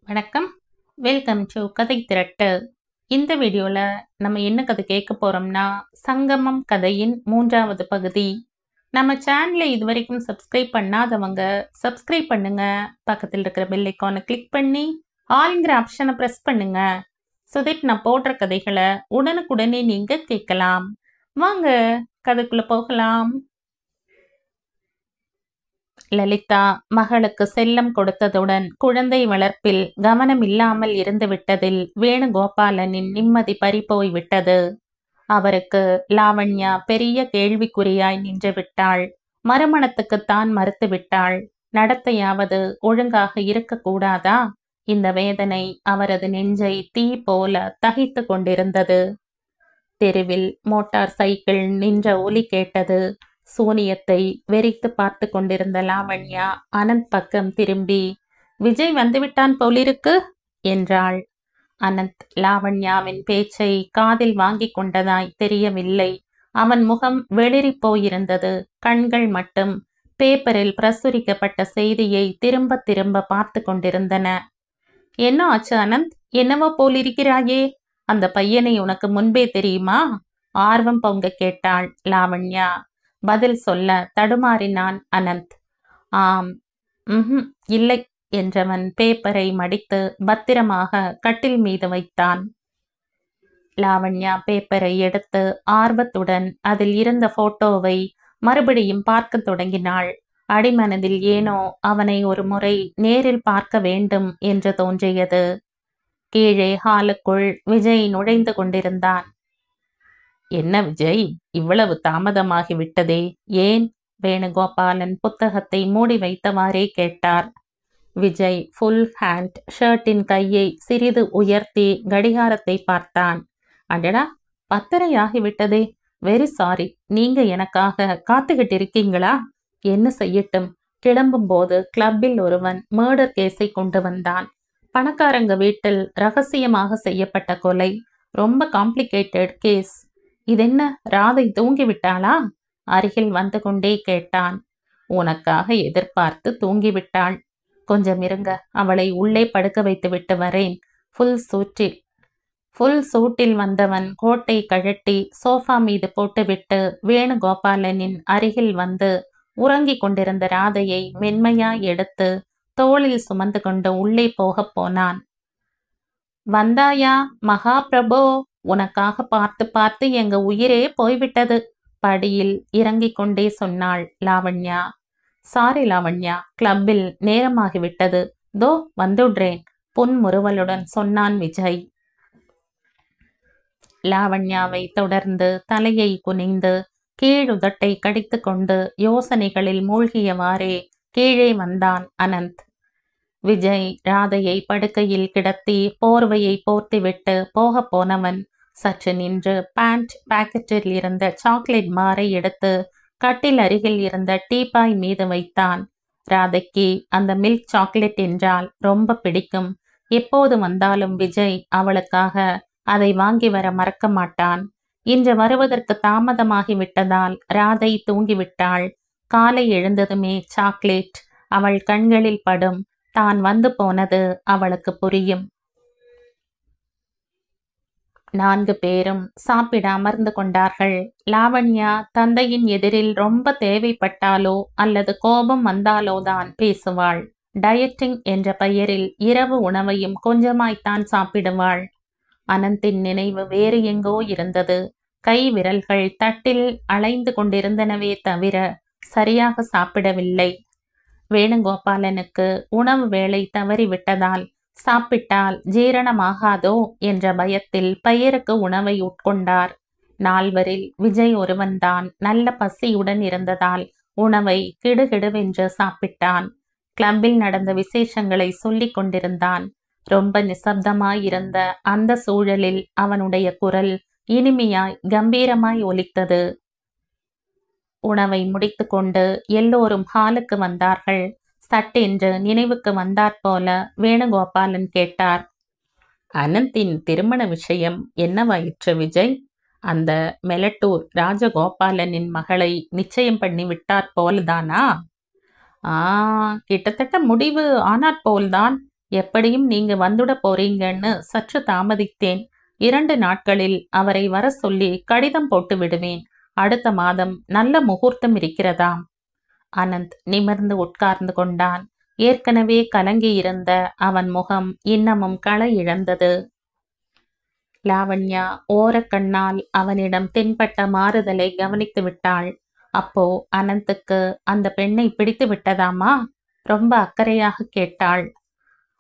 வணக்கம். Welcome to கதை திரட்டு. இந்த வீடியோல நம்ம என்ன கதை கேட்க போறோம்னா, சங்கமம் கதையின் 3வது பகுதி. நம்ம சேனலை இதுவரைக்கும் சப்ஸ்கிரைப் பண்ணாதவங்க சப்ஸ்கிரைப் பண்ணுங்க. பக்கத்தில் இருக்கிற பெல் ஐக்கானை கிளிக் பண்ணி ஆல்ங்கிற ஆப்ஷனை பிரஸ் பண்ணுங்க. ஸோ தட் நான் போடுற கதைகளை உடனுக்குடனே நீங்க கேட்கலாம். வாங்க கதைக்குள்ள போகலாம். லலிதா மகளுக்கு செல்லம் கொடுத்ததுடன் குழந்தை வளர்ப்பில் கவனம் இல்லாமல் இருந்து விட்டதில் வேணுகோபாலனின் நிம்மதி பறிபோய் விட்டது. அவருக்கு லாவண்யா பெரிய கேள்விக்குறியாய் நின்று விட்டாள். மறுமணத்துக்குத்தான் மறுத்து விட்டாள். நடத்தையாவது ஒழுங்காக இருக்கக்கூடாதா? இந்த வேதனை அவரது நெஞ்சை தீ போல தகித்து கொண்டிருந்தது. தெருவில் மோட்டார் சைக்கிள் நின்ற ஒலி கேட்டது. சூனியத்தை வெறித்து பார்த்து கொண்டிருந்த லாவண்யா அனந்த் பக்கம் திரும்பி, விஜய் வந்துவிட்டான் போலிருக்கு என்றாள். அனந்த் லாவண்யாவின் பேச்சை காதில் வாங்கி கொண்டதாய் தெரியவில்லை. அவன் முகம் வெளிரி போயிருந்தது. கண்கள் மட்டும் பேப்பரில் பிரசுரிக்கப்பட்ட செய்தியை திரும்ப திரும்ப பார்த்து கொண்டிருந்தன. என்ன ஆச்சு அனந்த்? என்னவோ போலிருக்கிறாயே. அந்த பையனை உனக்கு முன்பே தெரியுமா? ஆர்வம் பொங்க கேட்டாள் லாவண்யா. பதில் சொல்ல தடுமாறினான் அனந்த். ஆம், இல்லை என்றவன் பேப்பரை மடித்து பத்திரமாக கட்டில் மீது வைத்தான். லாவண்யா பேப்பரை எடுத்து ஆர்வத்துடன் அதில் இருந்த போட்டோவை மறுபடியும் பார்க்க தொடங்கினாள். அடிமனதில் ஏனோ அவனை ஒரு முறை நேரில் பார்க்க வேண்டும் என்று தோன்றியது. கீழே ஹாலுக்குள் விஜய் நுழைந்து கொண்டிருந்தான். என்ன விஜய், இவ்வளவு தாமதமாகி விட்டதே, ஏன்? வேணுகோபாலன் புத்தகத்தை மூடி வைத்தவாறே கேட்டார். விஜய் ஃபுல் ஹேண்ட் ஷர்ட்டின் கையை சிறிது உயர்த்தி கடிகாரத்தை பார்த்தான். அடடா, 10:30 ஆகிவிட்டதே. Very sorry. நீங்க எனக்காக காத்துக்கிட்டு இருக்கீங்களா? என்ன செய்யட்டும்? கிளம்பும் போது கிளப்பில் ஒருவன் மர்டர் கேஸை கொண்டு வந்தான். பணக்காரங்க வீட்டில் ரகசியமாக செய்யப்பட்ட கொலை. ரொம்ப காம்ப்ளிகேட்டட் கேஸ். இதென்ன, ராதை தூங்கிவிட்டாளா? அருகில் வந்து கொண்டே கேட்டான். உனக்காக எதிர்பார்த்து தூங்கிவிட்டாள். கொஞ்சம் இருங்க, அவளை உள்ளே படுக்க வைத்து விட்டு வரேன். ஃபுல் சூட்டில் வந்தவன் கோட்டை கழட்டி சோஃபா மீது போட்டுவிட்டு வேணுகோபாலனின் அருகில் வந்து உறங்கிக் கொண்டிருந்த ராதையை மென்மையாய் எடுத்து தோளில் சுமந்து கொண்டு உள்ளே போகப் போனான். வந்தாயா மகாபிரபோ? உனக்காக பார்த்து பார்த்து எங்க உயிரே போய்விட்டது. படியில் இறங்கிக் கொண்டே சொன்னாள் லாவண்யா. சாரி லாவண்யா, கிளப்பில் நேரமாகிவிட்டது. தோ வந்துடுறேன் புன்முறுவலுடன் சொன்னான் விஜய். லாவண்யாவை தொடர்ந்து தலையை குனிந்து கீழுதட்டை கடித்து கொண்டு யோசனைகளில் மூழ்கியவாறே கீழே வந்தான் அனந்த். விஜய் ராதையை படுக்கையில் கிடத்தி போர்வையை போர்த்திவிட்டு போக போனவன் சற்று நின்று பேண்ட் பாக்கெட்டில் இருந்த சாக்லேட் பாரை எடுத்து கட்டில் அருகில் இருந்த டீப்பாய் மீது வைத்தான். ராதைக்கு அந்த மில்க் சாக்லேட் என்றால் ரொம்ப பிடிக்கும். எப்போது வந்தாலும் விஜய் அவளுக்காக அதை வாங்கி வர மறக்க மாட்டான். இன்று வருவதற்கு தாமதமாகி விட்டதால் ராதை தூங்கிவிட்டாள். காலை எழுந்ததுமே சாக்லேட் அவள் கண்களில் படும். தான் வந்து போனது அவளுக்கு புரியும். 4 பேரும் சாப்பிட அமர்ந்து கொண்டார்கள். லாவண்யா தந்தையின் எதிரில் ரொம்ப தேவைப்பட்டாலோ அல்லது கோபம் வந்தாலோதான் பேசுவாள். டயட்டிங் என்ற பெயரில் இரவு உணவையும் கொஞ்சமாய்த்தான் சாப்பிடுவாள். அனந்தின் நினைவு வேறு எங்கோ இருந்தது. கை விரல்கள் தட்டில் அலைந்து கொண்டிருந்தனவே தவிர சரியாக சாப்பிடவில்லை. வேணுகோபாலனுக்கு உணவு வேளை தவறிவிட்டதால் சாப்பிட்டால் ஜீரணமாகாதோ என்ற பயத்தில் பெயருக்கு உணவை உட்கொண்டார். 4வரில் விஜய் ஒருவன்தான் நல்ல பசியுடன் இருந்ததால் உணவை கிடுகிடுவென்று சாப்பிட்டான். கிளப்பில் நடந்த விசேஷங்களை சொல்லிக் கொண்டிருந்தான். ரொம்ப நிசப்தமாயிருந்த அந்த சூழலில் அவனுடைய குரல் இனிமையாய் கம்பீரமாய் ஒலித்தது. உணவை முடித்து கொண்டு எல்லோரும் ஹாலுக்கு வந்தார்கள். சட்டென்று நினைவுக்கு வந்தாற்போல வேணுகோபாலன் கேட்டார். அனந்தின் திருமண விஷயம் என்னவாயிற்று விஜய்? அந்த மெலட்டூர் ராஜகோபாலனின் மகளை நிச்சயம் பண்ணி விட்டாற் போல்தானா? கிட்டத்தட்ட முடிவு ஆனாற் போல்தான். எப்படியும் நீங்க வந்துட போறீங்கன்னு சற்று தாமதித்தேன். 2 நாட்களில் அவரை வர சொல்லி கடிதம் போட்டு விடுவேன். அடுத்த மாதம் நல்ல முகூர்த்தம் இருக்கிறதாம். அனந்த் நிமிர்ந்து உட்கார்ந்து கொண்டான். ஏற்கனவே கலங்கியிருந்த அவன் முகம் இன்னமும் களை இழந்தது. லாவண்யா ஓரக்கண்ணால் அவனிடம் தென்பட்ட மாறுதலை கவனித்து விட்டாள். அப்போ அனந்துக்கு அந்த பெண்ணை பிடித்து விட்டதாமா? ரொம்ப அக்கறையாக கேட்டாள்.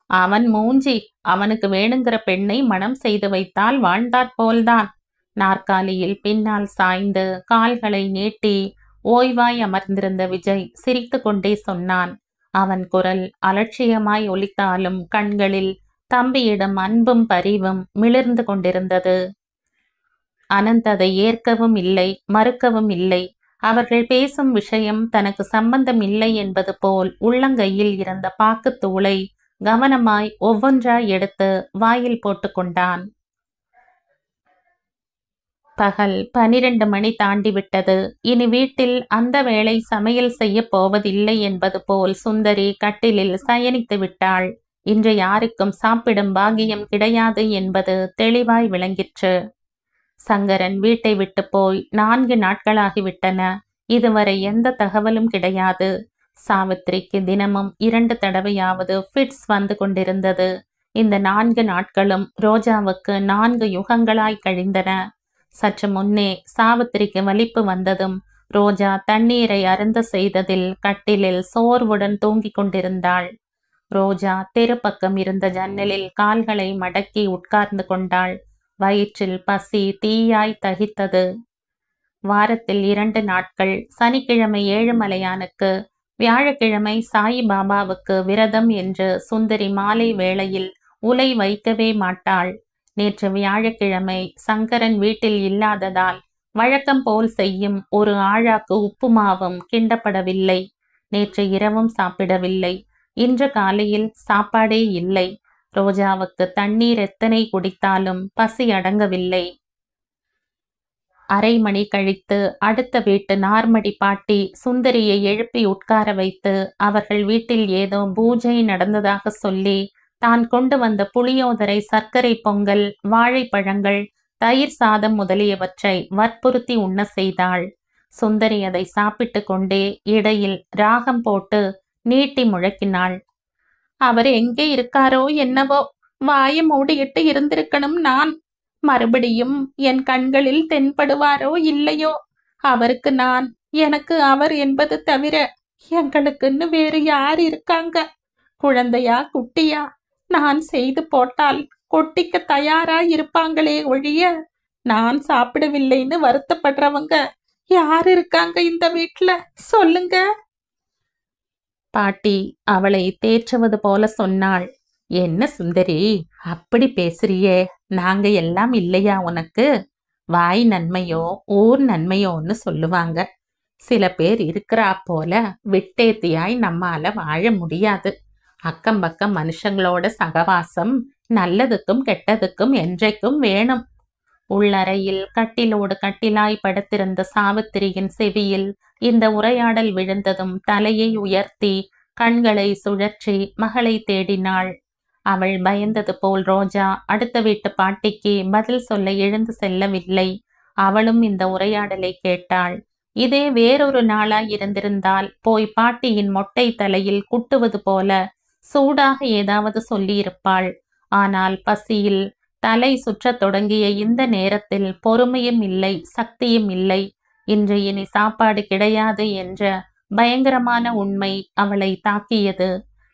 அவன் மூஞ்சி, அவனுக்கு வேணுங்கிற பெண்ணை மனம் செய்து வைத்தால் வாழ்ந்தாற்போல்தான். நாற்காலியில் பின்னால் சாய்ந்து கால்களை நீட்டி ஓய்வாய் அமர்ந்திருந்த விஜய் சிரித்து கொண்டே சொன்னான். அவன் குரல் அலட்சியமாய் ஒலித்தாலும் கண்களில் தம்பியிடம் அன்பும் பரிவும் மிளிர்ந்து கொண்டிருந்தது. அனந்த் அதை ஏற்கவும் இல்லை, மறுக்கவும் இல்லை. அவர்கள் பேசும் விஷயம் தனக்கு சம்பந்தம் இல்லை என்பது போல் உள்ளங்கையில் இருந்த பாக்குத்தூளை கவனமாய் ஒவ்வொன்றாய் எடுத்து வாயில் போட்டு கொண்டான். பகல் 12 மணி தாண்டிவிட்டது. இனி வீட்டில் அந்த வேளை சமையல் செய்ய போவதில்லை என்பது போல் சுந்தரி கட்டிலில் சயனித்து விட்டாள். இன்று யாருக்கும் சாப்பிடும் பாகியம் கிடையாது என்பது தெளிவாய் விளங்கிற்று. சங்கரன் வீட்டை விட்டு போய் 4 நாட்களாகிவிட்டன. இதுவரை எந்த தகவலும் கிடையாது. சாவித்திரிக்கு தினமும் 2 தடவையாவது ஃபிட்ஸ் வந்து கொண்டிருந்தது. இந்த 4 நாட்களும் ரோஜாவுக்கு 4 யுகங்களாய் கழிந்தன. சற்று முன்னே சாவித்திரிக்கு வலிப்பு வந்ததும் ரோஜா தண்ணீரை அருந்த செய்ததில் கட்டிலில் சோர்வுடன் தூங்கிக் கொண்டிருந்தாள். ரோஜா தெருப்பக்கம் இருந்த ஜன்னலில் கால்களை மடக்கி உட்கார்ந்து கொண்டாள். வயிற்றில் பசி தீயாய் தகித்தது. வாரத்தில் 2 நாட்கள், சனிக்கிழமை ஏழுமலையானுக்கு, வியாழக்கிழமை சாயிபாபாவுக்கு விரதம் என்று சுந்தரி மாலை வேளையில் உலை வைக்கவே மாட்டாள். நேற்று வியாழக்கிழமை சங்கரன் வீட்டில் இல்லாததால் வழக்கம் போல் செய்யும் ஒரு ஆழாக்கு உப்புமாவும் கிண்டப்படவில்லை. நேற்று இரவும் சாப்பிடவில்லை. இன்று காலையில் சாப்பாடே இல்லை. ரோஜாவுக்கு தண்ணீர் எத்தனை குடித்தாலும் பசி அடங்கவில்லை. அரை மணி கழித்து அடுத்த வீட்டு நார்மடி பாட்டி சுந்தரியை எழுப்பி உட்கார வைத்து அவர்கள் வீட்டில் ஏதோ பூஜை நடந்ததாக சொல்லி தான் கொண்டு வந்த புளியோதரை, சர்க்கரை பொங்கல், வாழைப்பழங்கள், தயிர் சாதம் முதலியவற்றை வற்புறுத்தி உண்ண செய்தாள். சுந்தரி அதை சாப்பிட்டு கொண்டே இடையில் ராகம் போட்டு நீட்டி முழக்கினாள். அவர் எங்கே இருக்காரோ என்னவோ, வாயை மூடியிட்டு இருந்திருக்கணும். நான் மறுபடியும் என் கண்களில் தென்படுவாரோ இல்லையோ. அவருக்கு நான், எனக்கு அவர் என்பது தவிர எங்களுக்குன்னு வேறு யார் இருக்காங்க? குழந்தையா குட்டியா? நான் செய்து போட்டால் கொட்டிக்க தயாரா இருப்பாங்களே ஒழிய நான் சாப்பிடவில்லைன்னு வருத்தப்படுறவங்க யார் இருக்காங்க இந்த வீட்டுல? சொல்லுங்க. பாட்டி அவளை தேற்றுவது போல சொன்னாள். என்ன சுந்தரி அப்படி பேசுறியே? நாங்க எல்லாம் இல்லையா உனக்கு? வாய் நன்மையோ ஊர் நன்மையோன்னு சொல்லுவாங்க. சில பேர் இருக்கிறா போல விட்டேத்தியாய் நம்மால வாழ முடியாது. அக்கம் பக்கம் மனுஷங்களோட சகவாசம் நல்லதுக்கும் கெட்டதுக்கும் என்றைக்கும் வேணும். உள்ளறையில் கட்டிலோடு கட்டிலாய் படுத்திருந்த சாவித்திரியின் செவியில் இந்த உரையாடல் விழுந்ததும் தலையை உயர்த்தி கண்களை சுழற்றி மகளை தேடினாள். அவள் பயந்தது போல் ரோஜா அடுத்த வீட்டு பாட்டிக்கு பதில் சொல்ல எழுந்து செல்லவில்லை. அவளும் இந்த உரையாடலை கேட்டாள். இதே வேறொரு நாளாய் இருந்திருந்தால் போய் பாட்டியின் மொட்டை தலையில் குட்டுவது போல சூடாக ஏதாவது சொல்லியிருப்பாள். ஆனால் பசியில் தலை சுற்றத் தொடங்கிய இந்த நேரத்தில் பொறுமையும் இல்லை, சக்தியும் இல்லை. இன்று இனி சாப்பாடு கிடையாது என்ற பயங்கரமான உண்மை அவளை தாக்கியது.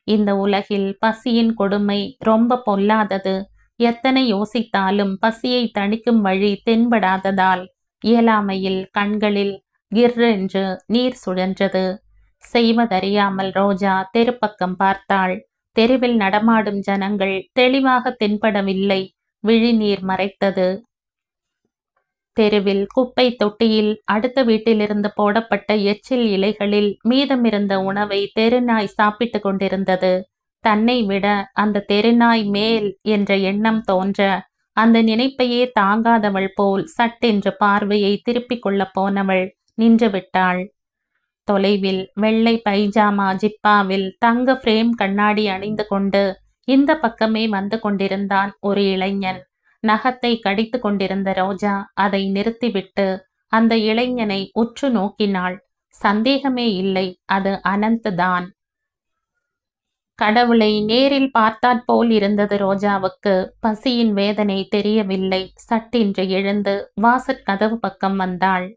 இந்த உலகில் பசியின் கொடுமை ரொம்ப பொல்லாதது. எத்தனை யோசித்தாலும் பசியை தணிக்கும் வழி தென்படாததால் இயலாமையில் கண்களில் கிர்ரென்று நீர் சுழன்றது. செய்வதறியாமல் ரோஜா தெருப்பக்கம் பார்த்தாள். தெருவில் நடமாடும் ஜனங்கள் தெளிவாக தென்படவில்லை. விழிநீர் மறைத்தது. தெருவில் குப்பை தொட்டியில் அடுத்த வீட்டிலிருந்து போடப்பட்ட எச்சில் இலைகளில் மீதமிருந்த உணவை தெருநாய் சாப்பிட்டு கொண்டிருந்தது. தன்னை விட அந்த தெருநாய் மேல் என்ற எண்ணம் தோன்ற அந்த நினைப்பையே தாங்காதவள் போல் சட்டென்று பார்வையை திருப்பிக் கொள்ள போனவள் நின்று விட்டாள். தொலைவில் வெள்ளை பைஜாமா ஜிப்பாவில் தங்க ஃப்ரேம் கண்ணாடி அணிந்து கொண்டு இந்த பக்கமே வந்து கொண்டிருந்தான் ஒரு இளைஞன். நகத்தை கடித்து கொண்டிருந்த ரோஜா அதை நிறுத்திவிட்டு அந்த இளைஞனை உற்று நோக்கினாள். சந்தேகமே இல்லை, அது அனந்த் தான். கடவுளை நேரில் பார்த்தாற்போல் இருந்தது ரோஜாவுக்கு. பசியின் வேதனை தெரியவில்லை. சட்டென்று எழுந்து வாசற்கதவு பக்கம் வந்தாள்.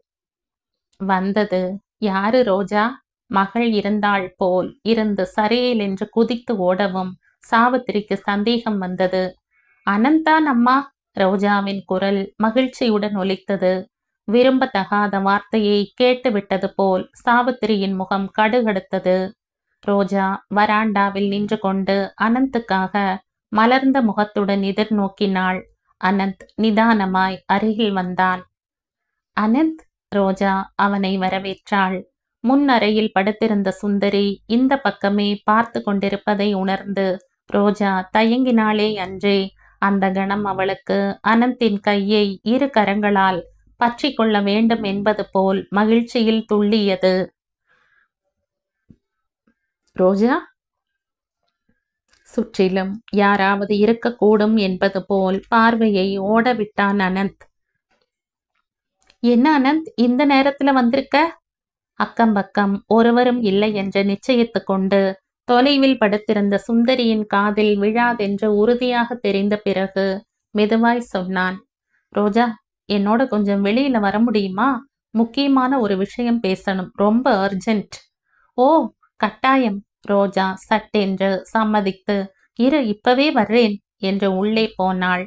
வந்தது யாரு ரோஜா? மகள் இருந்தாள் போல் இருந்து சரேல் என்று குதித்து ஓடவும் சாவித்திரிக்கு சந்தேகம் வந்தது. அனந்தான் அம்மா. ரோஜாவின் குரல் மகிழ்ச்சியுடன் ஒலித்தது. விரும்பத்தகாத வார்த்தையை கேட்டுவிட்டது போல் சாவித்திரியின் முகம் கடுகடுத்தது. ரோஜா வராண்டாவில் நின்று கொண்டு அனந்துக்காக மலர்ந்த முகத்துடன் எதிர்நோக்கினாள். அனந்த் நிதானமாய் அருகில் வந்தான். அனந்த். ரோஜா அவனை வரவேற்றாள். முன் அறையில் படுத்திருந்த சுந்தரி இந்த பக்கமே பார்த்து கொண்டிருப்பதை உணர்ந்து ரோஜா தயங்கினாளே அன்றே அந்த கணம் அவளுக்கு அனந்தின் கையை இரு கரங்களால் பற்றி கொள்ள வேண்டும் என்பது போல் மகிழ்ச்சியில் துள்ளியது. ரோஜா. சுற்றிலும் யாராவது இருக்கக்கூடும் என்பது போல் பார்வையை ஓடவிட்டான் அனந்த். என்ன அனந்த், இந்த நேரத்துல வந்திருக்க? அக்கம் பக்கம் ஒருவரும் இல்லை என்று நிச்சயித்து கொண்டு தொலைவில் படுத்திருந்த சுந்தரியின் காதில் விழாதென்று உறுதியாக தெரிந்த பிறகு மெதுவாய் சொன்னான். ரோஜா, என்னோட கொஞ்சம் வெளியில வர முடியுமா? முக்கியமான ஒரு விஷயம் பேசணும், ரொம்ப அர்ஜென்ட். ஓ, கட்டாயம். ரோஜா சட்டென்று சம்மதித்து இரு, இப்பவே வர்றேன் என்று உள்ளே போனாள்.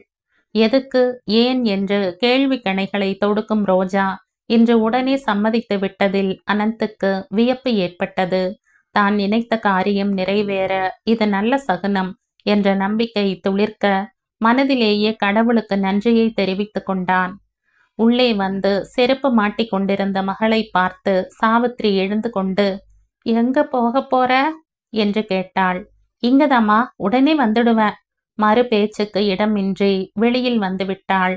எதுக்கு, ஏன் என்று கேள்வி கணைகளை தொடுக்கும் ரோஜா இன்று உடனே சம்மதித்து விட்டதில் அனந்துக்கு வியப்பு ஏற்பட்டது. தான் நினைத்த காரியம் நிறைவேற இது நல்ல சகுனம் என்ற நம்பிக்கை துளிர்க்க மனதிலேயே கடவுளுக்கு நன்றியை தெரிவித்து கொண்டான். உள்ளே வந்து செருப்பு மாட்டிக் கொண்டிருந்த மகளை பார்த்து சாவித்திரி எழுந்து கொண்டு, எங்க போக போற என்று கேட்டாள். இங்கதாம்மா, உடனே வந்துடுவேன். மறு பேச்சுக்கு இடமின்றி வெளியில் வந்து விட்டாள்.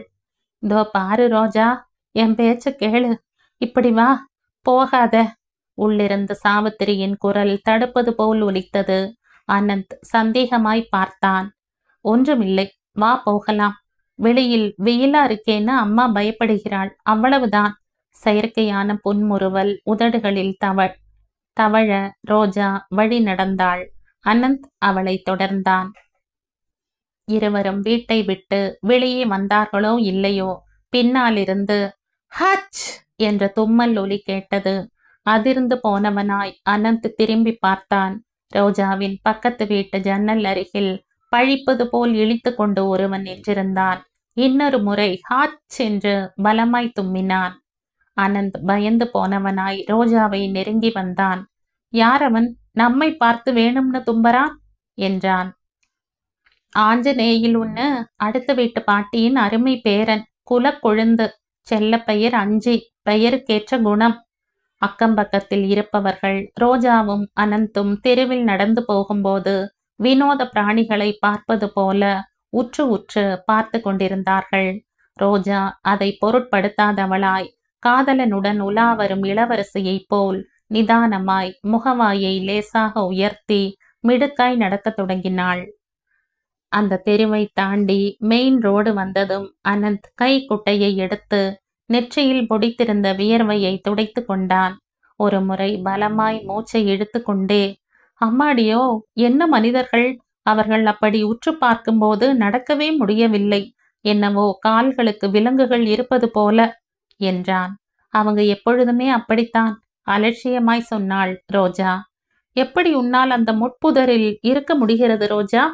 இதோ பாரு ரோஜா, என் பேச்சு கேளு, இப்படி வா, போகாத. உள்ளிருந்து சாவித்திரியின் குரல் தடுப்பது போல் ஒலித்தது. அனந்த் சந்தேகமாய் பார்த்தான். ஒன்றுமில்லை, வா போகலாம். வெளியில் வெயிலா இருக்கேன்னு அம்மா பயப்படுகிறாள், அவ்வளவுதான். செயற்கையான புன்முறுவல் உதடுகளில் தவழ ரோஜா வழி நடந்தாள். அனந்த் அவளை தொடர்ந்தான். இருவரும் வீட்டை விட்டு வெளியே வந்தார்களோ இல்லையோ, பின்னாலிருந்து ஹச் என்ற தும்மல் ஒலி கேட்டது. அதிர்ந்து போனவனாய் அனந்த் திரும்பி பார்த்தான். ரோஜாவின் பக்கத்து வீட்டு ஜன்னல் அருகில் பழிப்பது போல் இழித்து கொண்டு ஒருவன் நின்றிருந்தான். இன்னொரு முறை ஹாச் என்று பலமாய் தும்மினான். அனந்த் பயந்து போனவனாய் ரோஜாவை நெருங்கி வந்தான். யாரவன், நம்மை பார்த்து வேணும்னு தும்பறான் என்றான். ஆஞ்சநேயில் உன்னு அடுத்த வீட்டு பாட்டியின் அருமை பேரன், குலக்கொழுந்து, செல்ல பெயர் அஞ்சி, பெயருக்கேற்ற குணம். அக்கம்பக்கத்தில் இருப்பவர்கள் ரோஜாவும் அனந்தும் தெருவில் நடந்து போகும்போது வினோத பிராணிகளை பார்ப்பது போல உற்று உற்று பார்த்து கொண்டிருந்தார்கள். ரோஜா அதை பொருட்படுத்தாதவளாய் காதலனுடன் உலா வரும் இளவரசியைப் போல் நிதானமாய் முகவாயை லேசாக உயர்த்தி மிடுக்காய் நடக்கத் தொடங்கினாள். அந்த தெருவை தாண்டி மெயின் ரோடு வந்ததும் அனந்த் கை குட்டையை எடுத்து நெற்றியில் பொடித்திருந்த வியர்வையை துடைத்து கொண்டான். ஒரு முறை பலமாய் மூச்சை இழுத்து கொண்டே, அம்மாடியோ, என்ன மனிதர்கள்! அவர்கள் அப்படி உற்று பார்க்கும்போது நடக்கவே முடியவில்லை. என்னவோ கால்களுக்கு விலங்குகள் இருப்பது போல என்றான். அவங்க எப்பொழுதுமே அப்படித்தான், அலட்சியமாய் சொன்னாள் ரோஜா. எப்படி உன்னால் அந்த முட்புதரில் இருக்க முடிகிறது ரோஜா?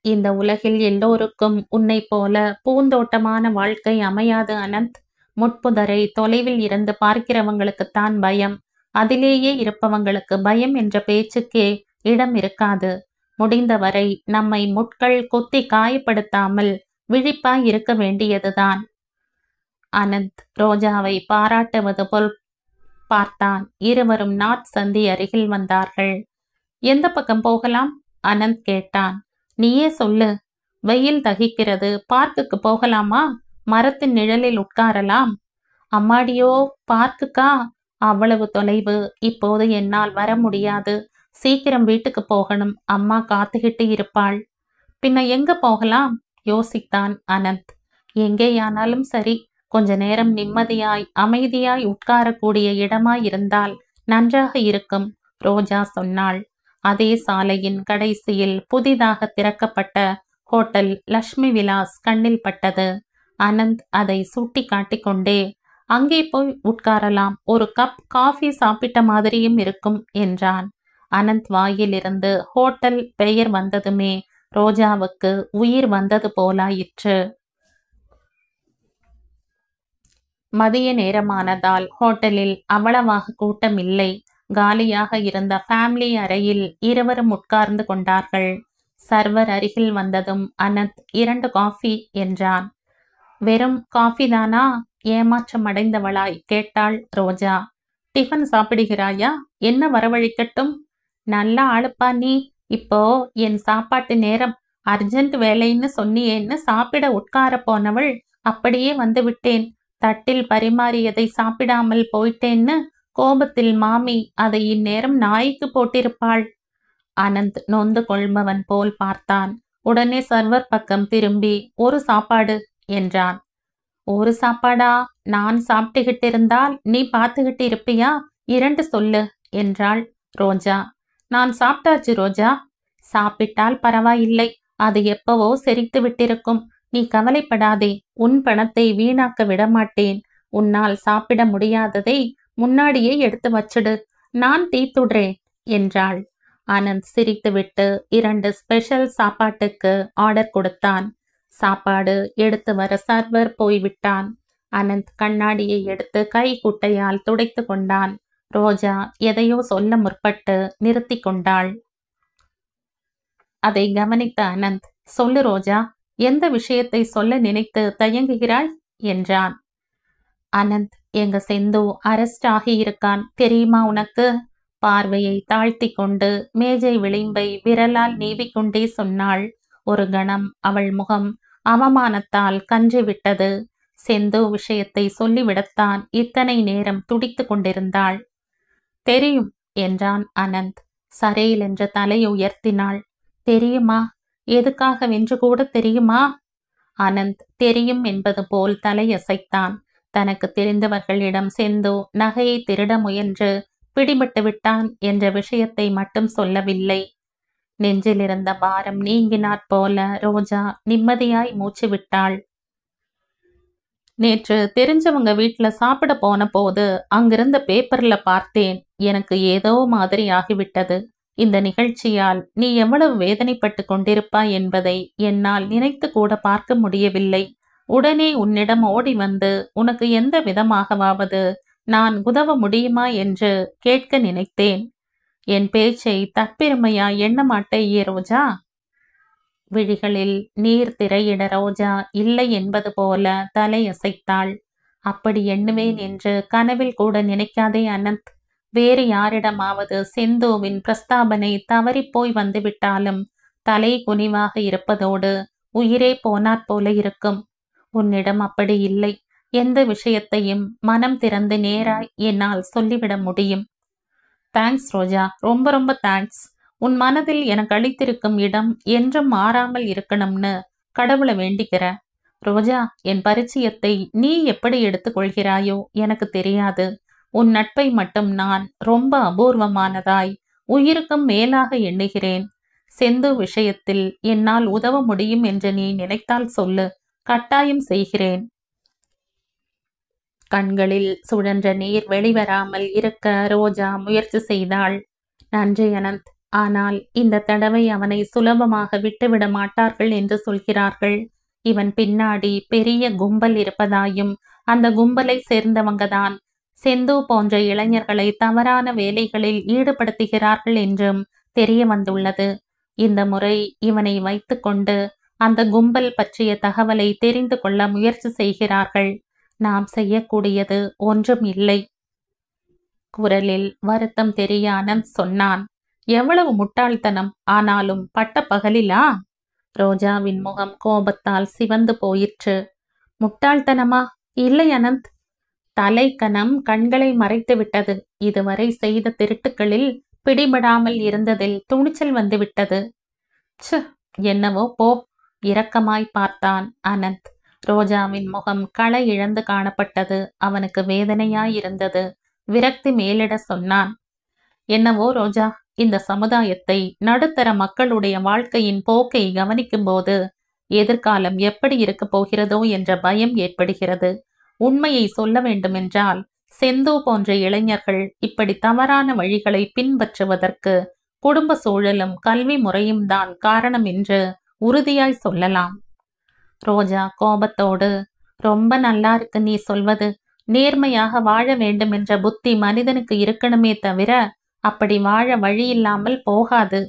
இந்த உலகில் எல்லோருக்கும் உன்னை போல பூந்தோட்டமான வாழ்க்கை அமையாது அனந்த். முட்புதரை தொலைவில் இருந்து பார்க்கிறவங்களுக்குத்தான் பயம். அதிலேயே இருப்பவங்களுக்கு பயம் என்ற பேச்சுக்கே இடம் இருக்காது. முடிந்தவரை நம்மை முட்கள் கொத்தி காயப்படுத்தாமல் விழிப்பாய் இருக்க வேண்டியதுதான். அனந்த் ரோஜாவை பாராட்டுவது போல் பார்த்தான். இருவரும் நாட் சந்தி அருகில் வந்தார்கள். எந்த பக்கம் போகலாம்? அனந்த் கேட்டான். நீயே சொல்லு. வெயில் தகிக்கிறது, பார்க்குக்கு போகலாமா? மரத்தின் நிழலில் உட்காரலாம். அம்மாடியோ, பார்க்குக்கா? அவ்வளவு தொலைவு இப்போது என்னால் வர முடியாது. சீக்கிரம் வீட்டுக்கு போகணும், அம்மா காத்துக்கிட்டு இருப்பாள் பின்ன எங்க போகலாம்? யோசித்தான் அனந்த். எங்கேயானாலும் சரி, கொஞ்ச நேரம் நிம்மதியாய் அமைதியாய் உட்காரக்கூடிய இடமாய் இருந்தால் நன்றாக இருக்கும், ரோஜா சொன்னாள். அதே சாலையின் கடைசியில் புதிதாக திறக்கப்பட்ட ஹோட்டல் லக்ஷ்மி விலாஸ் கண்ணில் பட்டது. அனந்த் அதை சுட்டி காட்டிக்கொண்டே, அங்கே போய் உட்காரலாம், ஒரு கப் காஃபி சாப்பிட்ட மாதிரியும் இருக்கும் என்றான். அனந்த் வாயிலிருந்து ஹோட்டல் பெயர் வந்ததுமே ரோஜாவுக்கு உயிர் வந்தது போலாயிற்று. மதிய நேரமானதால் ஹோட்டலில் அவ்வளவாக கூட்டம் இல்லை. காலியாக இருந்த ஃபேமிலி அறையில் இருவரும் உட்கார்ந்து கொண்டார்கள். சர்வர் அருகில் வந்ததும் அனந்த் 2 காஃபி என்றான். வெறும் காஃபி தானா? ஏமாற்றம் அடைந்தவளாய் கேட்டாள் ரோஜா. டிஃபன் சாப்பிடுகிறாயா? என்ன வரவழைக்கட்டும்? நல்ல ஆளுப்பா நீ. இப்போ என் சாப்பாட்டு நேரம், அர்ஜென்ட் வேலைன்னு சொன்னியேன்னு சாப்பிட உட்கார போனவள் அப்படியே வந்து விட்டேன். தட்டில் பரிமாறியதை சாப்பிடாமல் போயிட்டேன்னு கோபத்தில் மாமி அதை இந்நேரம் நாய்க்கு போட்டிருப்பாள். அனந்த் நொந்து கொள்பவன் போல் பார்த்தான். உடனே சர்வர் பக்கம் திரும்பி, ஒரு சாப்பாடு என்றான். ஒரு சாப்பாடா? நான் சாப்பிட்டுக்கிட்டு இருந்தால் நீ பார்த்துக்கிட்டு இருப்பியா? 2 சொல்லு என்றாள் ரோஜா. நான் சாப்பிட்டாச்சு ரோஜா. சாப்பிட்டால் பரவாயில்லை, அது எப்பவோ செரித்து விட்டிருக்கும். நீ கவலைப்படாதே, உன் பணத்தை வீணாக்க விடமாட்டேன். உன்னால் சாப்பிட முடியாததை முன்னாடியே எடுத்து வச்சிடு, நான் தீத்துடுறேன் என்றாள். ஆனந்த் சிரித்துவிட்டு 2 ஸ்பெஷல் சாப்பாட்டுக்கு ஆர்டர் கொடுத்தான். சாப்பாடு எடுத்து வர சர்வர் போய்விட்டான். அனந்த் கண்ணாடியை எடுத்து கை குட்டையால் துடைத்து கொண்டான். ரோஜா எதையோ சொல்ல முற்பட்டு நிறுத்தி கொண்டாள். அதை கவனித்த அனந்த், சொல்லு ரோஜா, எந்த விஷயத்தை சொல்ல நினைத்து தயங்குகிறாய் என்றான். அனந்த், எங்க செந்து அரெஸ்ட் ஆகியிருக்கான் தெரியுமா உனக்கு? பார்வையை தாழ்த்தி கொண்டு மேஜை விளிம்பை விரலால் நீவிக்கொண்டே சொன்னாள். ஒரு கணம் அவள் முகம் அவமானத்தால் கன்றிவிட்டது. செந்து விஷயத்தை சொல்லிவிடத்தான் இத்தனை நேரம் துடித்து கொண்டிருந்தாள். தெரியும் என்றான் அனந்த். சரையில் என்ற தலையை உயர்த்தினாள். தெரியுமா? எதுக்காகவென்று கூட தெரியுமா? அனந்த் தெரியும் என்பது போல் தலையசைத்தான். தனக்கு தெரிந்தவர்களிடம் செந்து நகையை திருட முயன்று பிடிபட்டு விட்டான் என்ற விஷயத்தை மட்டும் சொல்லவில்லை. நெஞ்சிலிருந்த பாரம் நீங்கினாற் போல ரோஜா நிம்மதியாய் மூச்சு விட்டாள். நேற்று தெரிஞ்சவங்க வீட்டுல சாப்பிட போன போது அங்கிருந்த பேப்பர்ல பார்த்தேன். எனக்கு ஏதோ மாதிரி ஆகிவிட்டது. இந்த நிகழ்ச்சியால் நீ எவ்வளவு வேதனைப்பட்டு கொண்டிருப்பாய் என்பதை என்னால் நினைத்து கூட பார்க்க முடியவில்லை. உடனே உன்னிடம் ஓடி வந்து உனக்கு எந்த விதமாகவாவது நான் உதவ முடியுமா என்று கேட்க நினைத்தேன். என் பேச்சை தற்பெருமையா எண்ண மாட்டேயே ரோஜா? விழிகளில் நீர் திரையிட ரோஜா இல்லை என்பது போல தலையசைத்தாள். அப்படி எண்ணுவேன் என்று கனவில் கூட நினைக்காதே அனந்த். வேறு யாரிடமாவது செந்துவின் பிரஸ்தாபனை தவறிப்போய் வந்துவிட்டாலும் தலை குனிவாக இருப்பதோடு உயிரே போனாற் போல இருக்கும். உன்னிடம் அப்படி இல்லை. எந்த விஷயத்தையும் மனம் திறந்து நேராய் என்னால் சொல்லிவிட முடியும். தேங்க்ஸ் ரோஜா, ரொம்ப ரொம்ப தேங்க்ஸ். உன் மனதில் எனக்கு அளித்திருக்கும் இடம் என்றும் மாறாமல் இருக்கணும்னு கடவுளை வேண்டிக்கிற. ரோஜா, என் பரிச்சயத்தை நீ எப்படி எடுத்துக்கொள்கிறாயோ எனக்கு தெரியாது. உன் நட்பை மட்டும் நான் ரொம்ப அபூர்வமானதாய் உயிருக்கும் மேலாக எண்ணுகிறேன். செந்து விஷயத்தில் என்னால் உதவ முடியும் என்று நீ நினைத்தால் சொல்லு, கட்டாயம் செய்கிறேன். கண்களில் சுழன்ற நீர் வெளிவராமல் இருக்க ரோஜா முயற்சி செய்தாள். நன்றி அனந்த். ஆனால் இந்த தடவை அவனை சுலபமாக விட்டுவிட மாட்டார்கள் என்று சொல்கிறார்கள். இவன் பின்னாடி பெரிய கும்பல் இருப்பதாயும் அந்த கும்பலை சேர்ந்தவங்கதான் செந்து போன்ற இளைஞர்களை தவறான வேலைகளில் ஈடுபடுத்துகிறார்கள் என்றும் தெரிய வந்துள்ளது. இந்த முறை இவனை வைத்துக்கொண்டு அந்த கும்பல் பற்றிய தகவலை தெரிந்து கொள்ள முயற்சி செய்கிறார்கள். நாம் செய்யக்கூடியது ஒன்றும் இல்லை. குரலில் வருத்தம் தெரிய அனந்த் சொன்னான். எவ்வளவு முட்டாள்தனம்! ஆனாலும் பட்ட பகலிலா? ரோஜாவின் முகம் கோபத்தால் சிவந்து போயிற்று. முட்டாள்தனமா? இல்லை அனந்த். தலைக்கணம் கண்களை மறைத்து விட்டது. இதுவரை செய்த திருட்டுக்களில் பிடிபடாமல் இருந்ததில் துணிச்சல் வந்துவிட்டது. ச்சு, என்னவோ போ. இரக்கமாய் பார்த்தான் அனந்த். ரோஜாவின் முகம் களை இழந்து காணப்பட்டது. அவனுக்கு வேதனையாயிருந்தது. விரக்தி மேலிட சொன்னான். என்னவோ ரோஜா, இந்த சமுதாயத்தை, நடுத்தர மக்களுடைய வாழ்க்கையின் போக்கை கவனிக்கும்போது எதிர்காலம் எப்படி இருக்கப் போகிறதோ என்ற பயம் ஏற்படுகிறது. உண்மையை சொல்ல வேண்டுமென்றால் செந்து போன்ற இளைஞர்கள் இப்படி தவறான வழிகளை பின்பற்றுவதற்கு குடும்ப சூழலும் கல்வி முறையும் தான் காரணம் என்று உறுதியாய் சொல்லலாம். ரோஜா கோபத்தோடு, ரொம்ப நல்லா இருக்கு நீ சொல்வது. நேர்மையாக வாழ வேண்டும் என்ற புத்தி மனிதனுக்கு இருக்கணுமே தவிர அப்படி வாழ வழியில்லாமல் போகாது.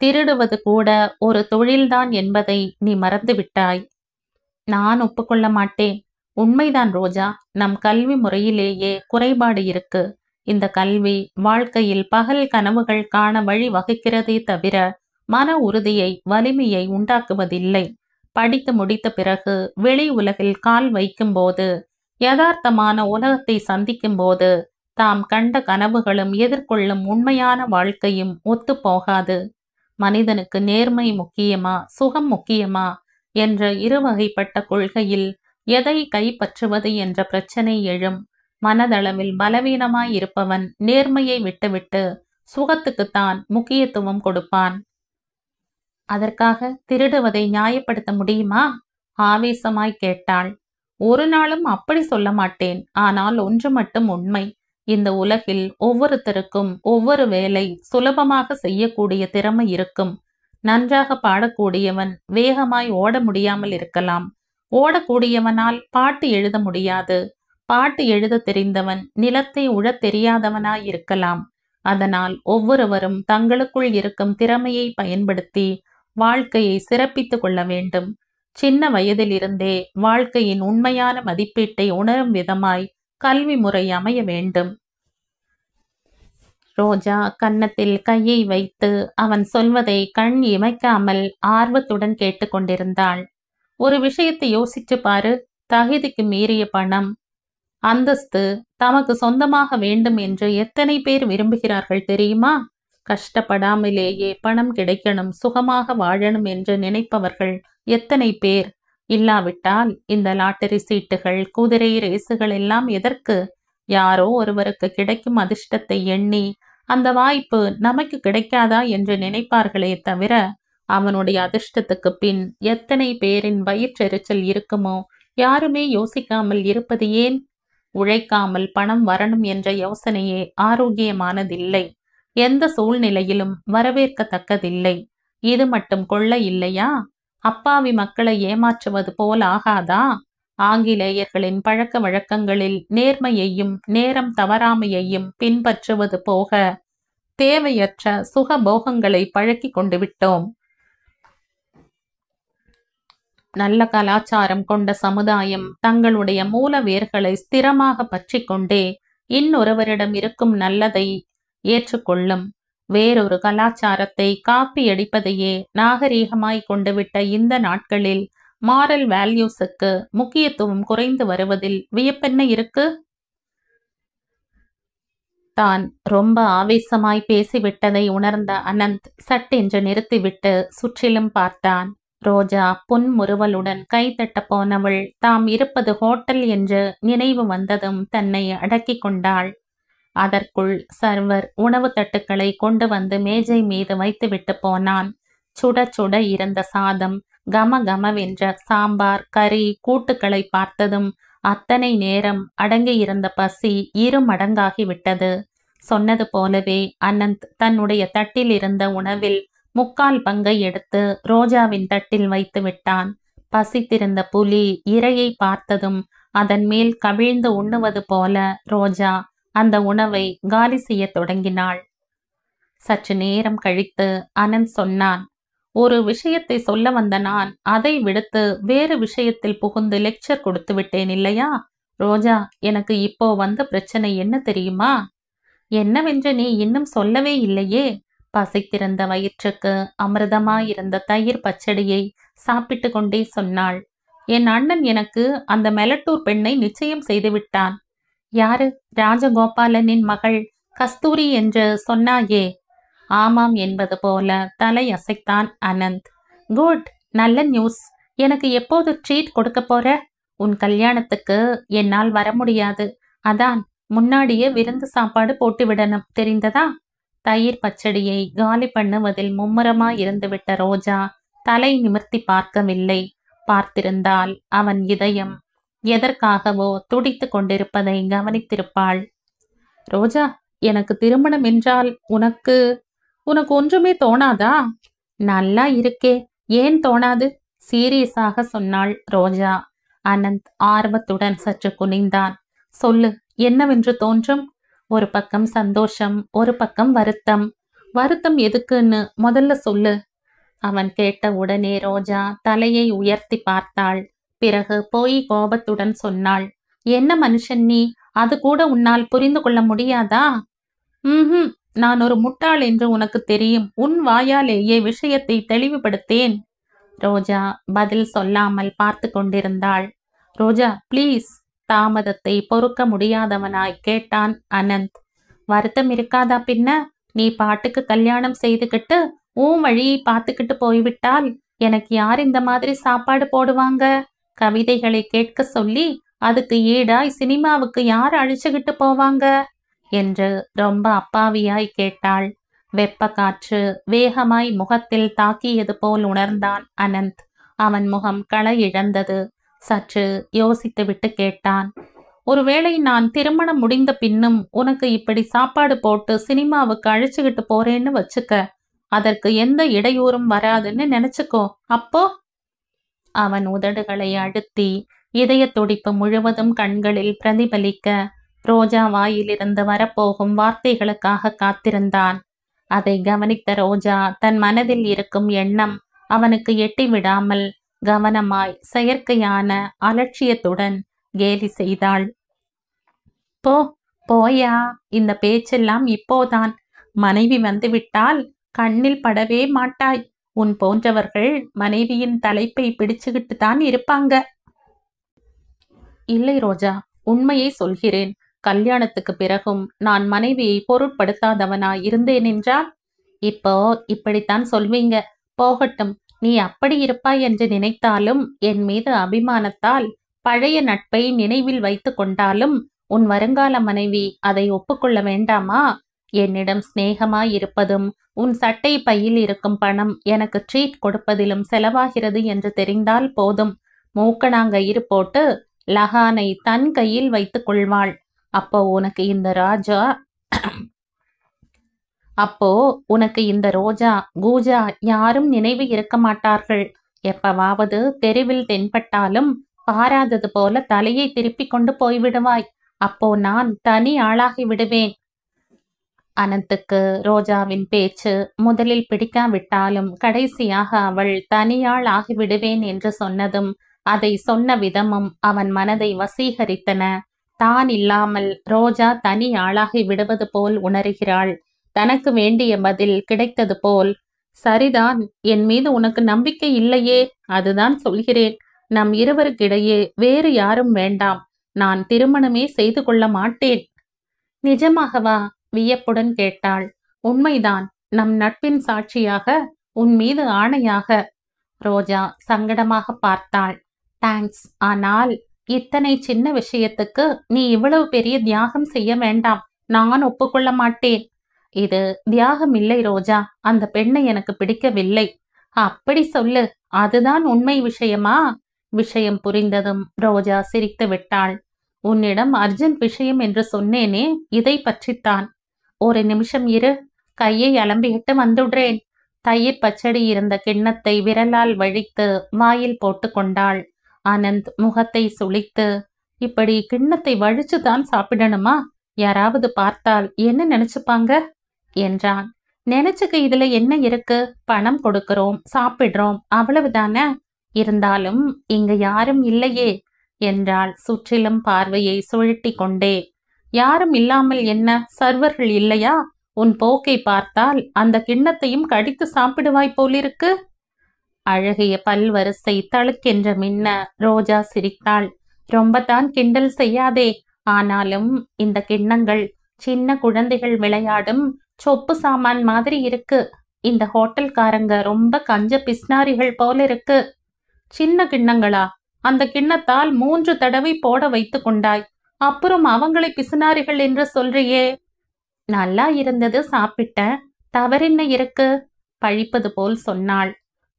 திருடுவது கூட ஒரு தொழில்தான் என்பதை நீ மறந்துவிட்டாய். நான் ஒப்புக்கொள்ள மாட்டேன். உண்மைதான் ரோஜா, நம் கல்வி முறையிலேயே குறைபாடு இருக்கு. இந்த கல்வி வாழ்க்கையில் பகல் கனவுகள் காண வழி வகுக்கிறதே தவிர மன உறுதியை, வலிமையை உண்டாக்குவதில்லை. படித்து முடித்த பிறகு வெளி உலகில் கால் வைக்கும்போது, யதார்த்தமான உலகத்தை சந்திக்கும் போது தாம் கண்ட கனவுகளும் எதிர்கொள்ளும் உண்மையான வாழ்க்கையும் ஒத்துப்போகாது. மனிதனுக்கு நேர்மை முக்கியமா, சுகம் முக்கியமா என்ற இருவகைப்பட்ட கொள்கையில் எதை கைப்பற்றுவது என்ற பிரச்சனை எழும். மனதளவில் பலவீனமாய் இருப்பவன் நேர்மையை விட்டுவிட்டு சுகத்துக்குத்தான் முக்கியத்துவம் கொடுப்பான். அதற்காக திருடுவதை நியாயப்படுத்த முடியுமா? ஆவேசமாய் கேட்டாள். ஒரு நாளும் அப்படி சொல்ல மாட்டேன். ஆனால் ஒன்று மட்டும் உண்மை. இந்த உலகில் ஒவ்வொருத்தருக்கும் ஒவ்வொரு வேலை சுலபமாக செய்யக்கூடிய திறமை இருக்கும். நன்றாக பாடக்கூடியவன் வேகமாய் ஓட முடியாமல் இருக்கலாம். ஓடக்கூடியவனால் பாட்டு எழுத முடியாது. பாட்டு எழுத தெரிந்தவன் நிலத்தை உழத் தெரியாதவனாய் இருக்கலாம். அதனால் ஒவ்வொருவரும் தங்களுக்குள் இருக்கும் திறமையை பயன்படுத்தி வாழ்க்கையை சிறப்பித்துக் கொள்ள வேண்டும். சின்ன வயதிலிருந்தே வாழ்க்கையின் உண்மையான மதிப்பீட்டை உணரும் விதமாய் கல்வி முறை அமைய வேண்டும். ரோஜா கன்னத்தில் கையை வைத்து அவன் சொல்வதை கண் இமைக்காமல் ஆர்வத்துடன் கேட்டுக்கொண்டிருந்தாள். ஒரு விஷயத்தை யோசிச்சு பாரு. தகுதிக்கு மீறிய பணம், அந்தஸ்து தமக்கு சொந்தமாக வேண்டும் என்று எத்தனை பேர் விரும்புகிறார்கள் தெரியுமா? கஷ்டப்படாமலேயே பணம் கிடைக்கணும், சுகமாக வாழணும் என்று நினைப்பவர்கள் எத்தனை பேர்? இல்லாவிட்டால் இந்த லாட்டரி சீட்டுகள், குதிரை ரேசுகள் எல்லாம் எதற்கு? யாரோ ஒருவருக்கு கிடைக்கும் அதிர்ஷ்டத்தை எண்ணி அந்த வாய்ப்பு நமக்கு கிடைக்காதா என்று நினைப்பார்களே தவிர அவனுடைய அதிர்ஷ்டத்துக்கு பின் எத்தனை பேரின் வயிற்றெரிச்சல் இருக்குமோ யாருமே யோசிக்காமல் இருப்பது ஏன்? உழைக்காமல் பணம் வரணும் என்ற யோசனையே ஆரோக்கியமானதில்லை. எந்த சூழ்நிலையிலும் வரவேற்கத்தக்கதில்லை. இது மட்டும் கொள்ள இல்லையா? அப்பாவி மக்களை ஏமாற்றுவது போல் ஆகாதா? ஆங்கிலேயர்களின் பழக்க வழக்கங்களில் நேர்மையையும் நேரம் தவறாமையையும் பின்பற்றுவது போக தேவையற்ற சுகபோகங்களை பழக்கி கொண்டு விட்டோம். நல்ல கலாச்சாரம் கொண்ட சமுதாயம் தங்களுடைய மூல வேர்களை ஸ்திரமாக பற்றி கொண்டே இன்னொருவரிடம் இருக்கும் நல்லதை ஏற்றுக்கொள்ளும். வேறொரு கலாச்சாரத்தை காப்பியடிப்பதையே நாகரீகமாய் கொண்டுவிட்ட இந்த நாட்களில் மாரல் வேல்யூஸுக்கு முக்கியத்துவம் குறைந்து வருவதில் வியப்பென்ன இருக்கு? தான் ரொம்ப ஆவேசமாய் பேசிவிட்டதை உணர்ந்த அனந்த் சட்டென்று நிறுத்திவிட்டு சுற்றிலும் பார்த்தான். ரோஜா புன்முறுவலுடன் கைதட்ட போனவள் தாம் இருப்பது ஹோட்டல் என்று நினைவு வந்ததும் தன்னை அடக்கி கொண்டாள். அதற்குள் சர்வர் உணவு தட்டுக்களை கொண்டு வந்து மேஜை மீது வைத்துவிட்டு போனான். சுட சுட இருந்த சாதம், கம கமவென்ற சாம்பார், கறி, கூட்டுக்களை பார்த்ததும் அத்தனை நேரம் அடங்கியிருந்த பசி இரு மடங்காகிவிட்டது. சொன்னது போலவே அனந்த் தன்னுடைய தட்டில் இருந்த உணவில் 3/4 பங்கை எடுத்து ரோஜாவின் தட்டில் வைத்து விட்டான். பசித்திருந்த புலி இரையை பார்த்ததும் அதன் மேல் கவிழ்ந்து உண்ணுவது போல ரோஜா அந்த உணவை காலி செய்ய தொடங்கினாள். சற்று நேரம் கழித்து அனந்த் சொன்னான். ஒரு விஷயத்தை சொல்ல வந்த நான் அதை விடுத்து வேறு விஷயத்தில் புகுந்து லெக்சர் கொடுத்து விட்டேன் இல்லையா? ரோஜா, எனக்கு இப்போ வந்த பிரச்சனை என்ன தெரியுமா? என்னவென்று நீ இன்னும் சொல்லவே இல்லையே. பசித்திருந்த வயிற்றுக்கு அமிர்தமாயிருந்த தயிர் பச்சடியை சாப்பிட்டு கொண்டே சொன்னாள். என் அண்ணன் எனக்கு அந்த மெலட்டூர் பெண்ணை நிச்சயம் செய்துவிட்டான். யாரு? ராஜகோபாலனின் மகள் கஸ்தூரி என்று சொன்னாயே, ஆமாம் என்பது போல தலை அசைத்தான் அனந்த். குட், நல்ல நியூஸ். எனக்கு எப்போது ட்ரீட் கொடுக்க போற? உன் கல்யாணத்துக்கு என்னால் வர முடியாது. அதான் முன்னாடியே விருந்து சாப்பாடு போட்டு விடணும், தெரிந்ததா? தயிர் பச்சடியை காலி பண்ணுவதில் மும்முரமாய் இருந்துவிட்ட ரோஜா தலை நிமிர்த்தி பார்க்கவில்லை. பார்த்திருந்தால் அவன் இதயம் எதற்காகவோ துடித்து கொண்டிருப்பதை கவனித்திருப்பாள். ரோஜா, எனக்கு திருமணம் என்றால் உனக்கு உனக்கு ஒன்றுமே தோணாதா? நல்லா இருக்கே, ஏன் தோணாது? சீரியஸாக சொன்னாள் ரோஜா. அனந்த் ஆர்வத்துடன் சற்று குனிந்தான். சொல்லு, என்னவென்று தோன்றும்? ஒரு பக்கம் சந்தோஷம், ஒரு பக்கம் வருத்தம். வருத்தம் எதுக்குன்னு முதல்ல சொல்லு. அவன் கேட்ட உடனே ரோஜா தலையை உயர்த்தி பார்த்தாள். பிறகு போய் கோபத்துடன் சொன்னாள், என்ன மனுஷன் நீ? அது கூட உன்னால் புரிந்து கொள்ள முடியாதா? நான் ஒரு முட்டாள் என்று உனக்கு தெரியும். உன் வாயாலேயே விஷயத்தை தெளிவுபடுத்தேன். ரோஜா பதில் சொல்லாமல் பார்த்து கொண்டிருந்தாள். ரோஜா ப்ளீஸ். தாமதத்தை பொறுக்க முடியாதவனாய் கேட்டான் அனந்த். வருத்தம் இருக்காதா பின்ன? நீ பாட்டுக்கு கல்யாணம் செய்துகிட்டு உன் வழியை பார்த்துக்கிட்டு போய்விட்டால் எனக்கு யார் இந்த மாதிரி சாப்பாடு போடுவாங்க? கவிதைகளை கேட்க சொல்லி அதுக்கு ஈடாய் சினிமாவுக்கு யார் அழிச்சுக்கிட்டு போவாங்க என்று ரொம்ப அப்பாவியாய் கேட்டாள். வெப்ப காற்று வேகமாய் முகத்தில் தாக்கியது போல் உணர்ந்தான் அனந்த். அவன் முகம் களை இழந்தது. சற்று யோசித்துவிட்டு கேட்டான், ஒருவேளை நான் திருமணம் முடிந்த பின்னும் உனக்கு இப்படி சாப்பாடு போட்டு சினிமாவுக்கு அழைச்சுக்கிட்டு போறேன்னு வச்சுக்க, அதற்கு எந்த இடையூறும் வராதுன்னு நினைச்சுக்கோ. அப்போ? அவன் உதடுகளை அழுத்தி இதய துடிப்பு முழுவதும் கண்களில் பிரதிபலிக்க ரோஜா வாயிலிருந்து வரப்போகும் வார்த்தைகளுக்காக காத்திருந்தான். அதை கவனித்த ரோஜா தன் மனதில் இருக்கும் எண்ணம் அவனுக்கு எட்டி விடாமல் கவனமாய் செயற்கையான அலட்சியத்துடன் கேலி செய்தாள். போயா, இந்த பேச்செல்லாம் இப்போதான். மனைவி வந்துவிட்டால் கண்ணில் படவே மாட்டாய். உன் போன்றவர்கள் மனைவியின் தலைப்பை பிடிச்சுக்கிட்டு தான் இருப்பாங்க. இல்லை ரோஜா, உண்மையை சொல்கிறேன். கல்யாணத்துக்கு பிறகும் நான் மனைவியை பொருட்படுத்தாதவனாய் இருந்தேன் என்றால் இப்போ இப்படித்தான் சொல்வீங்க. போகட்டும், நீ அப்படி இருப்பாய் என்று நினைத்தாலும், என் மீது அபிமானத்தால் பழைய நட்பை நினைவில் வைத்து கொண்டாலும் உன் வருங்கால மனைவி அதை ஒப்புக்கொள்ள வேண்டாமா? என்னிடம் சிநேகமாய் இருப்பதும் உன் சட்டை பையில் இருக்கும் பணம் எனக்கு ட்ரீட் கொடுப்பதிலும் செலவாகிறது என்று தெரிந்தால் போதும், மூக்கணாங்கயிறு போட்டு லகானை தன் கையில் வைத்துக் கொள்வாள். அப்போ உனக்கு இந்த ரோஜா கூஜா யாரும் நினைவு இருக்க மாட்டார்கள். எப்பவாவது தெருவில் தென்பட்டாலும் பாராதது போல தலையை திருப்பி கொண்டு போய்விடுவாய். அப்போ நான் தனி ஆளாகி விடுவேன். அனந்துக்கு ரோஜாவின் பேச்சு முதலில் பிடிக்காவிட்டாலும் கடைசியாக அவள் தனியாள் ஆகிவிடுவேன் என்று சொன்னதும் அதை சொன்ன விதமும் அவன் மனதை வசீகரித்தன. தான் இல்லாமல் ரோஜா தனி ஆளாகி விடுவது போல் உணர்கிறாள். தனக்கு வேண்டிய பதில் கிடைத்தது போல். சரிதான், என் மீது உனக்கு நம்பிக்கை இல்லையே, அதுதான் சொல்கிறேன். நம் இருவருக்கிடையே வேறு யாரும் வேண்டாம். நான் திருமணமே செய்து கொள்ள மாட்டேன். நிஜமாகவா? வியப்புடன் கேட்டாள். உண்மைதான், நம் நட்பின் சாட்சியாக, உன் மீது ஆணையாக. ரோஜா சங்கடமாக பார்த்தாள். தேங்க்ஸ், ஆனால் இத்தனை சின்ன விஷயத்துக்கு நீ இவ்வளவு பெரிய தியாகம் செய்ய வேண்டாம். நான் ஒப்புக்கொள்ள மாட்டேன். இது தியாகம் இல்லை ரோஜா, அந்த பெண்ணை எனக்கு பிடிக்கவில்லை. அப்படி சொல்லு, அதுதான் உண்மை விஷயமா? விஷயம் புரிந்ததும் ரோஜா சிரித்து விட்டாள். உன்னிடம் அர்ஜென்ட் விஷயம் என்று சொன்னேனே, இதை பற்றித்தான். ஒரு நிமிஷம் இரு, கையை அலம்பிட்டு வந்துடுறேன். தயிர் பச்சடி இருந்த கிண்ணத்தை விரலால் வழித்து வாயில் போட்டு கொண்டாள். ஆனந்த் முகத்தை சுளித்து, இப்படி கிண்ணத்தை வழிச்சுதான் சாப்பிடணுமா? யாராவது பார்த்தால் என்ன நினைச்சுப்பாங்க என்றான். நினைச்சுக்க இதுல என்ன இருக்கு? பணம் கொடுக்கிறோம், சாப்பிடுறோம், அவ்வளவுதானே. இருந்தாலும் இங்க யாரும் இல்லையே என்றாள் சுற்றிலும் பார்வையை சுழட்டி கொண்டே. யாரும் இல்லாமல் என்ன, சர்வர்கள் இல்லையா? உன் போக்கை பார்த்தால் அந்த கிண்ணத்தையும் கடித்து சாப்பிடுவாய் போலிருக்கு. அழகிய பல்வரிசை தழுக்கென்ற மின்ன ரோஜா சிரித்தாள். ரொம்பத்தான் கிண்டல் செய்யாதே. ஆனாலும் இந்த கிண்ணங்கள் சின்ன குழந்தைகள் விளையாடும் சொப்பு சாமான் மாதிரி இருக்கு. இந்த ஹோட்டல்காரங்க ரொம்ப கஞ்ச பிஸ்னாரிகள் போல இருக்கு. சின்ன கிண்ணங்களா? அந்த கிண்ணத்தால் 3 தடவை போட வைத்து கொண்டாய். அப்புறம் அவங்களை பிசுனாரிகள் என்று சொல்றியே. நல்லா இருந்தது, சாப்பிட்டேன். தவறென்ன இருக்கு? பழிப்பது போல் சொன்னாள்.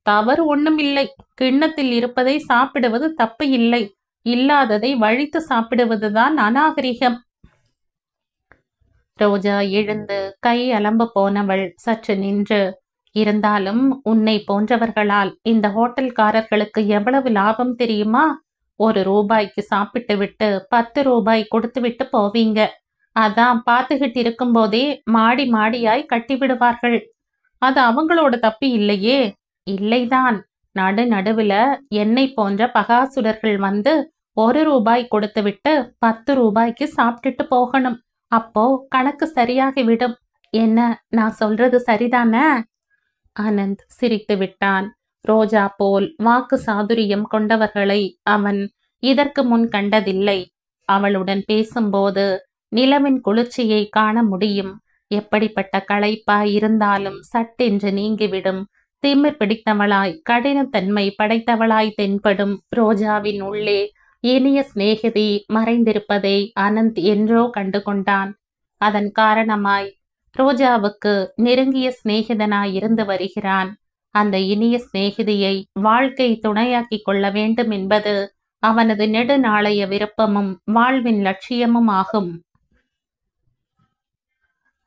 தவறு ஒண்ணுமில்லை. கிண்ணத்தில் இருப்பதை சாப்பிடுவது தப்பு இல்லை. இல்லாததை வழித்து சாப்பிடுவதுதான் அநாகரிகம். ரோஜா எழுந்து கை அலம்ப போனவள் சற்று நின்று, இருந்தாலும் உன்னை போன்றவர்களால் இந்த ஹோட்டல்காரர்களுக்கு எவ்வளவு லாபம் தெரியுமா? 1 ரூபாய்க்கு சாப்பிட்டு விட்டு 10 ரூபாய் கொடுத்து விட்டு போவீங்க. அதான் பார்த்துக்கிட்டு இருக்கும் போதே மாடி மாடியாய் கட்டிவிடுவார்கள். அது அவங்களோட தப்பு இல்லையே. இல்லைதான். நடுவுல என்னை போன்ற பகாசுரர்கள் வந்து 1 ரூபாய் கொடுத்து விட்டு 10 ரூபாய்க்கு சாப்பிட்டுட்டு போகணும். அப்போ கணக்கு சரியாகிவிடும். என்ன, நான் சொல்றது சரிதானே? ஆனந்த் சிரித்து விட்டான். ரோஜா போல் வாக்கு சாதுரியம் கொண்டவர்களை அவன் இதற்கு முன் கண்டதில்லை. அவளுடன் பேசும்போது நிலவின் குளிர்ச்சியை காண முடியும். எப்படிப்பட்ட களைப்பாய் இருந்தாலும் சட்டென்று நீங்கிவிடும். திமிர் பிடித்தவளாய் கடினத்தன்மை படைத்தவளாய் தென்படும் ரோஜாவின் உள்ளே இனிய சிநேகிதி மறைந்திருப்பதை அனந்த் என்றோ கண்டு கொண்டான். அதன் காரணமாய் ரோஜாவுக்கு நெருங்கிய சிநேகிதனாய் இருந்து வருகிறான். அந்த இனிய சிநேகிதியை வாழ்க்கை துணையாக்கி கொள்ள வேண்டும் என்பது அவனது நெடுநாளைய விருப்பமும் வாழ்வின் லட்சியமும் ஆகும்.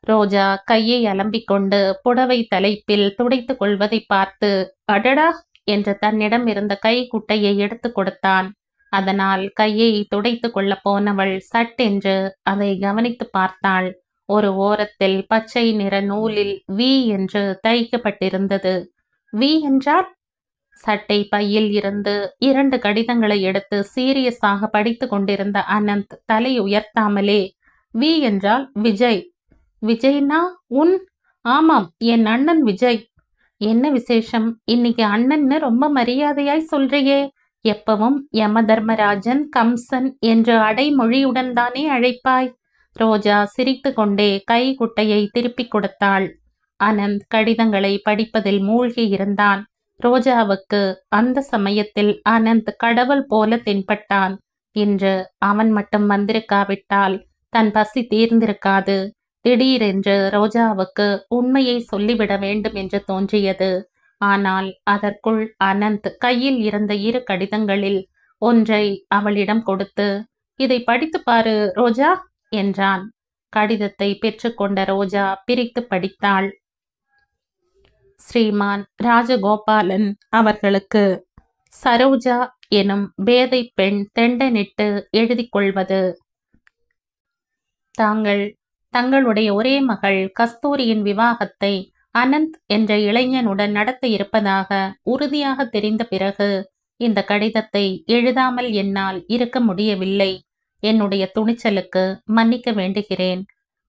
ரோஜா கையை அலம்பிக் கொண்டு புடவை தலைப்பில் துடைத்துக் கொள்வதை பார்த்து அடடா என்று தன்னிடம் இருந்த கை குட்டையை எடுத்து கொடுத்தான். அதனால் கையை துடைத்து கொள்ள போனவள் சட்டென்று அதை கவனித்து பார்த்தாள். ஒரு ஓரத்தில் பச்சை நிற நூலில் வி என்று தைக்கப்பட்டிருந்தது. வி என்றால்? சட்டை பையில் இருந்து 2 கடிதங்களை எடுத்து சீரியஸாக படித்து கொண்டிருந்த அனந்த் தலை உயர்த்தாமலே, வி என்றால் விஜய். விஜய்னா உன்? ஆமாம், என் அண்ணன் விஜய். என்ன விசேஷம்? இன்னைக்கு அண்ணன்னு ரொம்ப மரியாதையாய் சொல்றியே. எப்பவும் யம தர்மராஜன், கம்சன் என்ற அடைமொழியுடன் தானே அழைப்பாய்? ரோஜா சிரித்து கொண்டே கை குட்டையை திருப்பிக் கொடுத்தாள். அனந்த் கடிதங்களை படிப்பதில் மூழ்கி இருந்தான். ரோஜாவுக்கு அந்த சமயத்தில் அனந்த் கடவுள் போல தென்பட்டான். இன்று அவன் மட்டும் வந்திருக்காவிட்டால் தன் பசி தீர்ந்திருக்காது. திடீரென்று ரோஜாவுக்கு உண்மையை சொல்லிவிட வேண்டும் என்று தோன்றியது. ஆனால் அதற்குள் அனந்த் கையில் இருந்த 2 கடிதங்களில் ஒன்றை அவளிடம் கொடுத்து, இதை படித்து பாரு ரோஜா என்றான். கடிதத்தை பெற்றுக்கொண்ட ரோஜா பிரித்து படித்தாள். ஸ்ரீமான் ராஜகோபாலன் அவர்களுக்கு சரோஜா எனும் பேதை பெண் தெண்டனிட்டு எழுதி கொள்வது. தங்களுடைய ஒரே மகள் கஸ்தூரியின் விவாகத்தை அனந்த் என்ற இளைஞனுடன் நடத்த இருப்பதாக உறுதியாக தெரிந்த பிறகு இந்த கடிதத்தை எழுதாமல் என்னால் இருக்க முடியவில்லை. என்னுடைய துணிச்சலுக்கு மன்னிக்க வேண்டுகிறேன்.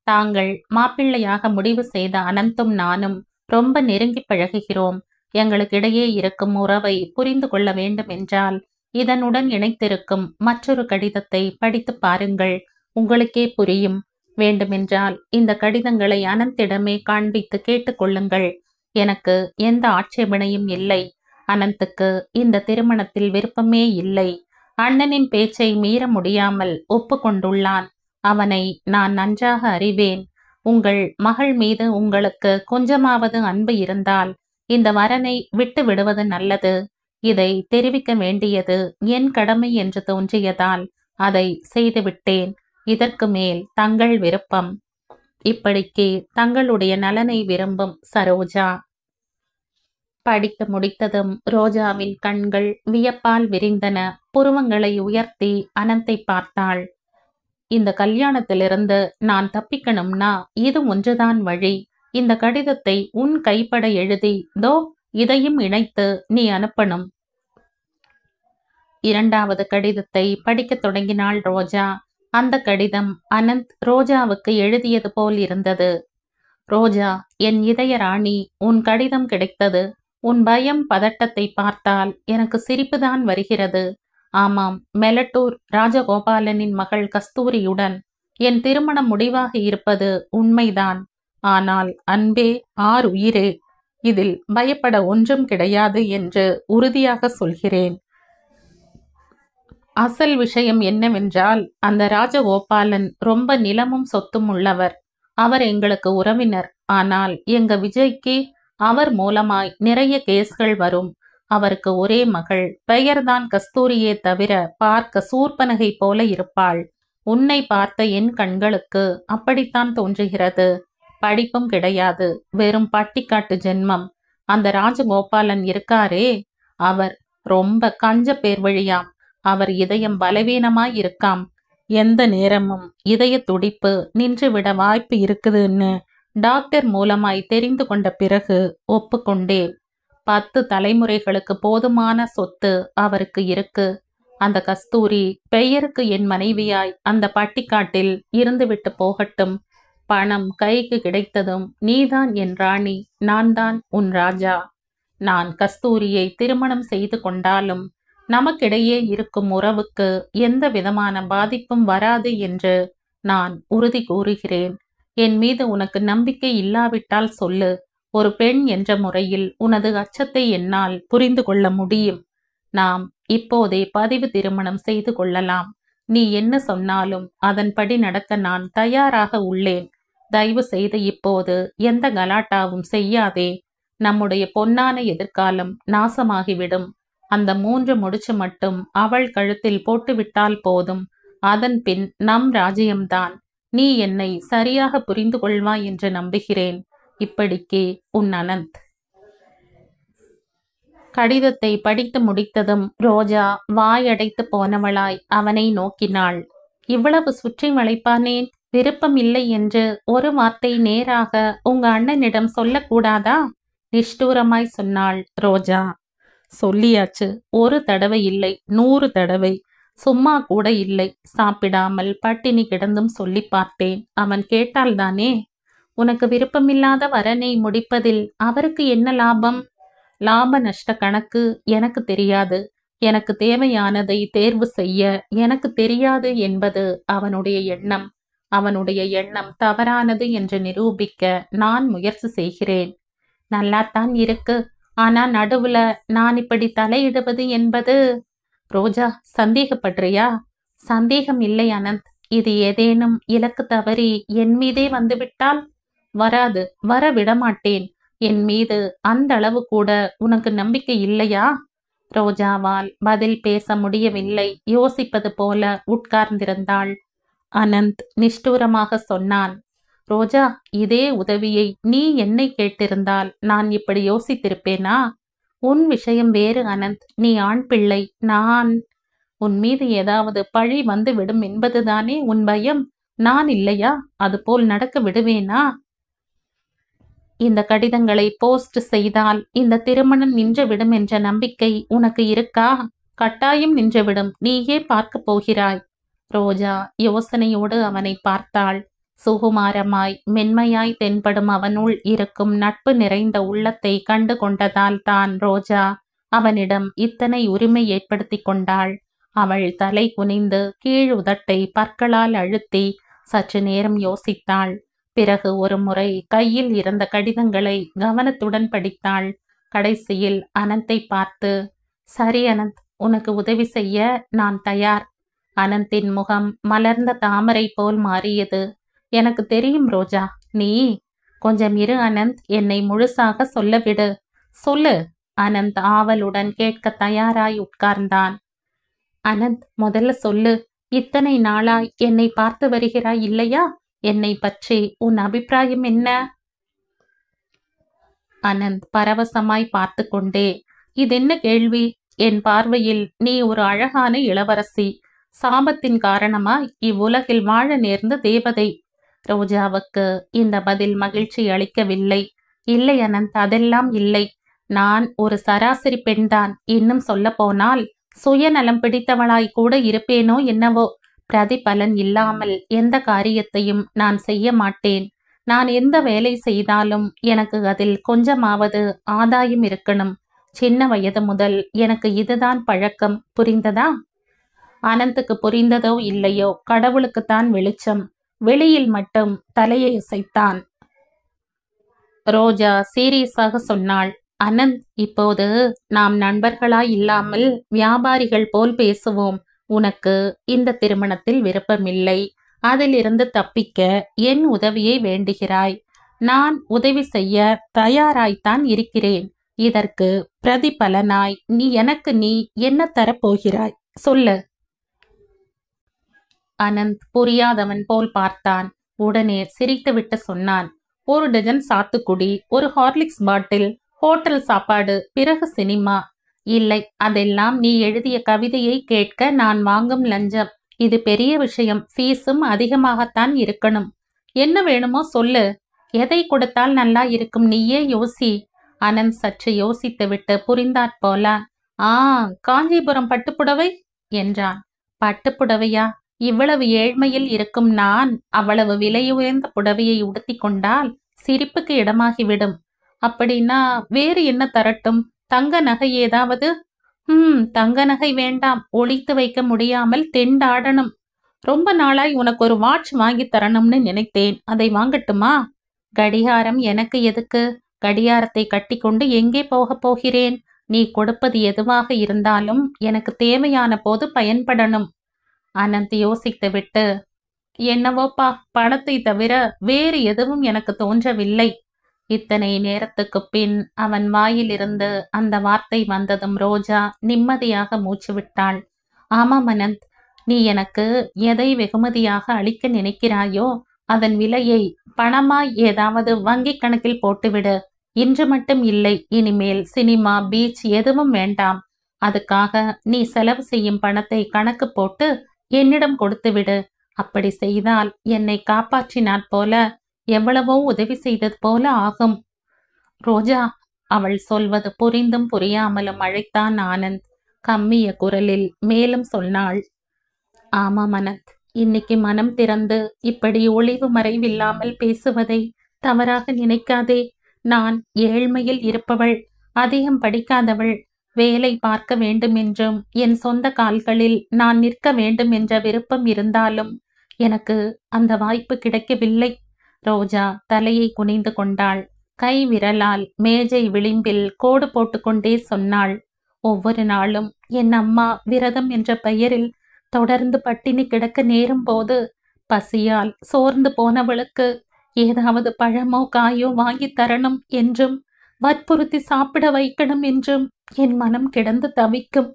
தாங்கள் மாப்பிள்ளையாக முடிவு செய்த அனந்தும் நானும் ரொம்ப நெருங்கி பழகுகிறோம். எங்களுக்கிடையே இருக்கும் உறவை புரிந்து கொள்ள வேண்டும் என்றால் இதனுடன் இணைத்திருக்கும் மற்றொரு கடிதத்தை படித்து பாருங்கள். உங்களுக்கே புரியும். வேண்டுமென்றால் இந்த கடிதங்களை அனந்திடமே காண்பித்து கேட்டுக்கொள்ளுங்கள். எனக்கு எந்த ஆட்சேபனையும் இல்லை. அனந்துக்கு இந்த திருமணத்தில் விருப்பமே இல்லை. அண்ணனின் பேச்சை மீற முடியாமல் ஒப்புக்கொண்டுள்ளான். அவனை நான் நன்றாக அறிவேன். உங்கள் மகள் மீது உங்களுக்கு கொஞ்சமாவது அன்பு இருந்தால் இந்த வரனை விட்டு விடுவது நல்லது. இதை தெரிவிக்க வேண்டியது என் கடமை என்று தோன்றியதால் அதை செய்துவிட்டேன். இதற்கு மேல் தங்கள் விருப்பம். இப்படிக்கு தங்களுடைய நலனை விரும்பும் சரோஜா. படித்து முடித்ததும் ரோஜாவின் கண்கள் வியப்பால் விரிந்தன. புருவங்களை உயர்த்தி அனந்தை பார்த்தாள். இந்த கல்யாணத்திலிருந்து நான் தப்பிக்கணும்னா இது ஒன்றுதான் வழி. இந்த கடிதத்தை உன் கைப்பட எழுதி இதையும் இணைத்து நீ அனுப்பணும். 2வது கடிதத்தை படிக்கத் தொடங்கினாள் ரோஜா. அந்த கடிதம் அனந்த் ரோஜாவுக்கு எழுதியது போல் இருந்தது. ரோஜா, என் இதய ராணி, உன் கடிதம் கிடைத்தது. உன் பயம் பதட்டத்தை பார்த்தால் எனக்கு சிரிப்புதான் வருகிறது. ஆமாம், மெலட்டூர் ராஜகோபாலனின் மகள் கஸ்தூரியுடன் என் திருமணம் முடிவாக இருப்பது உண்மைதான். ஆனால் அன்பே உயிரே, இதில் பயப்பட ஒன்றும் கிடையாது என்று உறுதியாக சொல்கிறேன். அசல் விஷயம் என்னவென்றால், அந்த ராஜகோபாலன் ரொம்ப நிலமும் சொத்தும் உள்ளவர். அவர் எங்களுக்கு உறவினர். ஆனால் எங்க விஜய்க்கு அவர் மூலமாய் நிறைய கேஸ்கள் வரும். அவருக்கு ஒரே மகள். பெயர்தான் கஸ்தூரியே தவிர பார்க்க சூர்பனகை போல இருப்பாள். உன்னை பார்த்த என் கண்களுக்கு அப்படித்தான் தோன்றுகிறது. படிப்பும் கிடையாது, வெறும் பட்டிக்காட்டு ஜென்மம். அந்த ராஜகோபாலன் இருக்காரே, அவர் ரொம்ப கஞ்ச பேர்வழியாம். அவர் இதயம் பலவீனமாய் இருக்காம். எந்த நேரமும் இதய துடிப்பு நின்றுவிட வாய்ப்பு இருக்குதுன்னு டாக்டர் மூலமாய் தெரிந்து கொண்ட பிறகு ஒப்புக்கொண்டேன். 10 தலைமுறைகளுக்கு போதுமான சொத்து அவருக்கு இருக்கு. அந்த கஸ்தூரி பெயருக்கு என் மனைவியாய் அந்த பட்டிக்காட்டில் இருந்துவிட்டு போகட்டும். பணம் கைக்கு கிடைத்ததும் நீதான் என் ராணி, நான் தான் உன் ராஜா. நான் கஸ்தூரியை திருமணம் செய்து கொண்டாலும் நமக்கிடையே இருக்கும் உறவுக்கு எந்த விதமான பாதிப்பும் வராது என்று நான் உறுதி கூறுகிறேன். என் மீது உனக்கு நம்பிக்கை இல்லாவிட்டால் சொல்லு. ஒரு பெண் என்ற முறையில் உனது அச்சத்தை என்னால் புரிந்து கொள்ள முடியும். நாம் இப்போதே பதிவு திருமணம் செய்து கொள்ளலாம். நீ என்ன சொன்னாலும் அதன்படி நடக்க நான் தயாராக உள்ளேன். தயவு செய்து இப்போது எந்த கலாட்டாவும் செய்யாதே. நம்முடைய பொன்னான எதிர்காலம் நாசமாகிவிடும். அந்த 3 முடிச்சு மட்டும் அவள் கழுத்தில் போட்டுவிட்டால் போதும். அதன் பின் நம் ராஜ்யம்தான். நீ என்னை சரியாக புரிந்து கொள்வாய் என்று நம்புகிறேன். இப்படிக்கே உன் அனந்த். கடிதத்தை படித்து முடித்ததும் ரோஜா வாயடைத்து போனவளாய் அவனை நோக்கினாள். இவ்வளவு சுற்றி வளைப்பானேன்? விருப்பம் இல்லை என்று ஒரு வார்த்தை நேராக உங்க அண்ணனிடம் சொல்லக்கூடாதா? நிஷ்டூரமாய் சொன்னாள் ரோஜா. சொல்லியாச்சு. ஒரு தடவை இல்லை, 100 தடவை. சும்மா கூட இல்லை. சாப்பிடாமல் பட்டினி கிடந்தும் சொல்லி பார்த்தேன். அவன் கேட்டால்தானே. உனக்கு விருப்பமில்லாத வரனை முடிப்பதில் அவருக்கு என்ன லாபம்? லாப நஷ்ட கணக்கு எனக்கு தெரியாது. எனக்கு தேவையானதை தேர்வு செய்ய எனக்கு தெரியாது என்பது அவனுடைய எண்ணம். அவனுடைய எண்ணம் தவறானது என்று நிரூபிக்க நான் முயற்சி செய்கிறேன். நல்லாத்தான் இருக்கு. ஆனா நடுவுல நான் இப்படி தலையிடுவது என்பது... ரோஜா, சந்தேகப்படுறியா? சந்தேகம் இல்லை அனந்த். இது ஏதேனும் இலக்கு தவறி என் மீதே வந்துவிட்டால்? வராது, வர விடமாட்டேன். என் மீது அந்த அளவு கூட உனக்கு நம்பிக்கை இல்லையா? ரோஜாவால் பதில் பேச முடியவில்லை. யோசிப்பது போல உட்கார்ந்திருந்தாள். அனந்த் நிஷ்டூரமாக சொன்னான். ரோஜா, இதே உதவியை நீ என்னை கேட்டிருந்தால் நான் இப்படி யோசித்திருப்பேனா? உன் விஷயம் வேறு அனந்த். நீ ஆண் பிள்ளை. நான்... உன் மீது ஏதாவது பழி வந்து விடும் என்பதுதானே உன் பயம். நான் இல்லையா? அதுபோல் நடக்க விடுவேனா? இந்த கடிதங்களை போஸ்ட் செய்தால் இந்த திருமணம் நின்றுவிடும் என்ற நம்பிக்கை உனக்கு இருக்கா? கட்டாயம் நின்றுவிடும். நீயே பார்க்க போகிறாய். ரோஜா யோசனையோடு அவனை பார்த்தாள். சுகுமாரமாய் மென்மையாய் தென்படும் அவனுள் இருக்கும் நட்பு நிறைந்த உள்ளத்தை கண்டு கொண்டதால் தான் ரோஜா அவனிடம் இத்தனை உரிமை ஏற்படுத்தி கொண்டாள். அவள் தலை குனிந்து கீழ் உதட்டை பற்களால் அழுத்தி சற்று நேரம் யோசித்தாள். பிறகு ஒரு முறை கையில் இருந்த கடிதங்களை கவனத்துடன் படித்தாள். கடைசியில் அனந்தை பார்த்து, சரி அனந்த், உனக்கு உதவி செய்ய நான் தயார். அனந்தின் முகம் மலர்ந்த தாமரை போல் மாறியது. எனக்கு தெரியும் ரோஜா. நீ... கொஞ்சம் இரு அனந்த், என்னை முழுசாக சொல்லவிடு. சொல்லு. அனந்த் ஆவலுடன் கேட்க தயாராய் உட்கார்ந்தான். அனந்த், முதல்ல சொல்லு. இத்தனை நாளாய் என்னை பார்த்து வருகிறாய் இல்லையா? என்னை பற்றி உன் அபிப்பிராயம் என்ன? அனந்த் பரவசமாய் பார்த்து கொண்டே, இதென்ன கேள்வி? என் பார்வையில் நீ ஒரு அழகான இளவரசி. சாபத்தின் காரணமாய் இவ்வுலகில் வாழ நேர்ந்த தேவதை. ரோஜாவுக்கு இந்த பதில் மகிழ்ச்சி அளிக்கவில்லை. இல்லை அனந்த், அதெல்லாம் இல்லை. நான் ஒரு சராசரி பெண்தான். இன்னும் சொல்ல போனால் சுயநலம் பிடித்தவளாய் கூட இருப்பேனோ என்னவோ. பிரதிபலன் இல்லாமல் எந்த காரியத்தையும் நான் செய்ய மாட்டேன். நான் எந்த வேலை செய்தாலும் எனக்கு அதில் கொஞ்சமாவது ஆதாயம் இருக்கணும். சின்ன வயது முதல் எனக்கு இதுதான் பழக்கம். புரிந்ததா? அனந்துக்கு புரிந்ததோ இல்லையோ, கடவுளுக்குத்தான் வெளிச்சம். வெளியில் மட்டும் தலையை அசைத்தான். ரோஜா சீரியஸாக சொன்னாள். அனந்த், இப்போது நாம் நண்பர்களாய் இல்லாமல் வியாபாரிகள் போல் பேசுவோம். உனக்கு இந்த திருமணத்தில் விருப்பமில்லை. அதிலிருந்து தப்பிக்க என் உதவியை வேண்டுகிறாய். நான் உதவி செய்ய தயாராய்த்தான் இருக்கிறேன். இதற்கு பிரதிபலனாய் நீ என்ன தரப்போகிறாய் சொல்லு. அனந்த் புரியாதவன் போல் பார்த்தான். உடனே சிரித்துவிட்டு சொன்னான், 1 டஜன் சாத்துக்குடி, 1 ஹார்லிக்ஸ் பாட்டில், ஹோட்டல் சாப்பாடு, பிறகு சினிமா. இல்லை, அதெல்லாம் நீ எழுதிய கவிதையை கேட்க நான் வாங்கும் லஞ்சம். இது பெரிய விஷயம். ஃபீஸும் அதிகமாகத்தான் இருக்கணும். என்ன வேணுமோ சொல்லு. எதை கொடுத்தால் நல்லா இருக்கும், நீயே யோசி. அனந்த் சற்று யோசித்துவிட்டு புரிந்தாற்போல, காஞ்சிபுரம் பட்டுப்புடவை என்றான். பட்டுப்புடவையா? இவ்வளவு ஏழ்மையில் இருக்கும் நான் அவ்வளவு விலையுயர்ந்த புடவையை உடுத்தி கொண்டால் சிரிப்புக்கு இடமாகிவிடும். அப்படின்னா வேறு என்ன தரட்டும்? தங்க நகை ஏதாவது? தங்க நகை வேண்டாம். ஒளித்து வைக்க முடியாமல் திண்டாடணும். ரொம்ப நாளாய் உனக்கு ஒரு வாட்ச் வாங்கி தரணும்னு நினைத்தேன். அதை வாங்கட்டுமா? கடிகாரம் எனக்கு எதுக்கு? கடிகாரத்தை கட்டிக்கொண்டு எங்கே போக போகிறேன்? நீ கொடுப்பது எதுவாக இருந்தாலும் எனக்கு தேவையான போது பயன்படணும். அனந்த் யோசித்துவிட்டு, என்னவோப்பா, பணத்தை தவிர வேறு எதுவும் எனக்கு தோன்றவில்லை. இத்தனை நேரத்துக்கு பின் அவன் வாயிலிருந்து அந்த வார்த்தை வந்ததும் ரோஜா நிம்மதியாக மூச்சு விட்டாள். ஆமாம் அனந்த், நீ எனக்கு எதை வெகுமதியாக அளிக்க நினைக்கிறாயோ அதன் விலையை பணமாய் ஏதாவது வங்கி கணக்கில் போட்டுவிடு. இன்று மட்டும் இல்லை, இனிமேல் சினிமா, பீச் எதுவும் வேண்டாம். அதுக்காக நீ செலவு செய்யும் பணத்தை கணக்கு போட்டு என்னிடம் கொடுத்துவிடு. அப்படி செய்தால் என்னை காப்பாற்றினாற் போல, எவ்வளவோ உதவி செய்தது போல ஆகும். ரோஜா, அவள் சொல்வது புரிந்தும் புரியாமலும் அழைத்தான் ஆனந்த். கம்மிய குரலில் மேலும் சொன்னாள், ஆமாம் அனந்த், இன்னைக்கு மனம் திறந்து இப்படி ஒளிவு மறைவில்லாமல் பேசுவதை தவறாக நினைக்காதே. நான் ஏழ்மையில் இருப்பவள், அதிகம் படிக்காதவள். வேலை பார்க்க வேண்டுமென்றும் என் சொந்த கால்களில் நான் நிற்க வேண்டும் என்ற விருப்பம் இருந்தாலும் எனக்கு அந்த வாய்ப்பு கிடைக்கவில்லை. ரோஜா தலையை குனிந்து கொண்டாள். கை விரலால் மேஜை விளிம்பில் கோடு போட்டுக்கொண்டே சொன்னாள், ஒவ்வொரு நாளும் என் அம்மா விரதம் என்ற பெயரில் தொடர்ந்து பட்டினி கிடக்க நேரும் போது பசியால் சோர்ந்து போனவளுக்கு ஏதாவது பழமோ காயோ வாங்கி தரணும் என்றும் வற்புறுத்தி சாப்பிட வைக்கணும் என்றும் என் மனம் கிடந்து தவிக்கும்.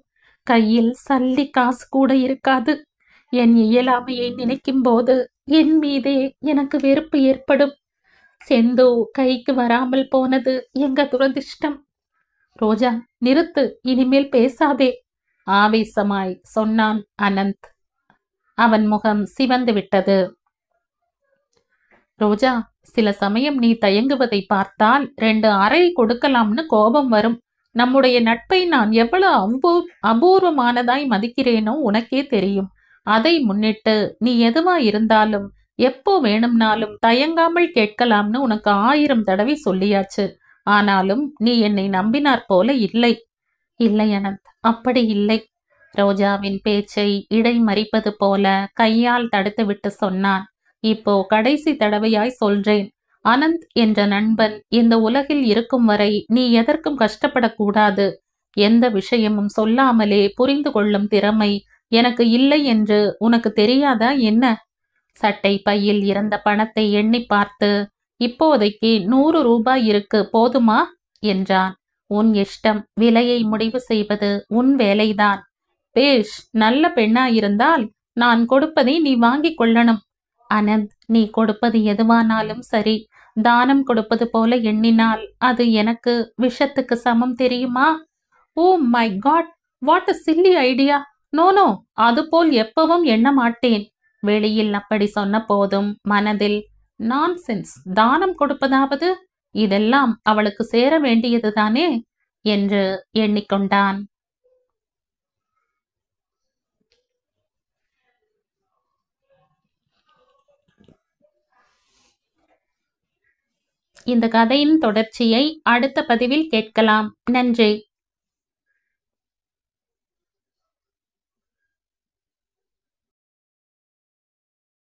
கையில் சல்லி காசு கூட இருக்காது. என் இயலாமையை நினைக்கும் போது என் மீதே எனக்கு வெறுப்பு ஏற்படும். செந்தோ கைக்கு வராமல் போனது எங்க துரதிர்ஷ்டம். ரோஜா, நிறுத்து, இனிமேல் பேசாதே, ஆவேசமாய் சொன்னான் அனந்த். அவன் முகம் சிவந்து விட்டது. ரோஜா, சில சமயம் நீ தயங்குவதை பார்த்தால் 2 அறை கொடுக்கலாம்னு கோபம் வரும். நம்முடைய நட்பை நான் எவ்வளவு அபூர்வமானதாய் மதிக்கிறேனோ உனக்கே தெரியும். அதை முன்னிட்டு நீ எதுவா இருந்தாலும் எப்போ வேணும்னாலும் தயங்காமல் கேட்கலாம்னு உனக்கு 1000 தடவை சொல்லியாச்சு. ஆனாலும் நீ என்னை நம்பினாற் போல இல்லை. இல்லை அனந்த், அப்படி இல்லை. ரோஜாவின் பேச்சை இடைமறிப்பது போல கையால் தடுத்துவிட்டு சொன்னான். இப்போ கடைசி தடவையாய் சொல்றேன். அனந்த் என்ற நண்பன் இந்த உலகில் இருக்கும் வரை நீ எதற்கும் கஷ்டப்படக்கூடாது. எந்த விஷயமும் சொல்லாமலே புரிந்து கொள்ளும் திறமை எனக்கு இல்லை என்று உனக்கு தெரியாதா என்ன? சட்டை பையில் இருந்த பணத்தை எண்ணி பார்த்து, இப்போதைக்கு 100 ரூபாய் இருக்கு, போதுமா என்றான். உன் இஷ்டம். விலையை முடிவு செய்வது உன் வேலைதான். பேஷ், நல்ல பெண்ணாயிருந்தால் நான் கொடுப்பதை நீ வாங்கிக் கொள்ளணும். அனந்த், நீ கொடுப்பது எதுவானாலும் சரி. தானம் கொடுப்பது போல எண்ணினால் அது எனக்கு விஷத்துக்கு சமம், தெரியுமா? Oh my god, what a silly idea. No, அதுபோல் எப்பவும் எண்ண மாட்டேன். வெளியில் அப்படி சொன்ன போதும் மனதில் நான்சென்ஸ், தானம் கொடுப்பதாவது, இதெல்லாம் அவளுக்கு சேர வேண்டியதுதானே என்று எண்ணிக்கொண்டான். இந்த கதையின் தொடர்ச்சியை அடுத்த பதிவில் கேட்கலாம். நன்றி.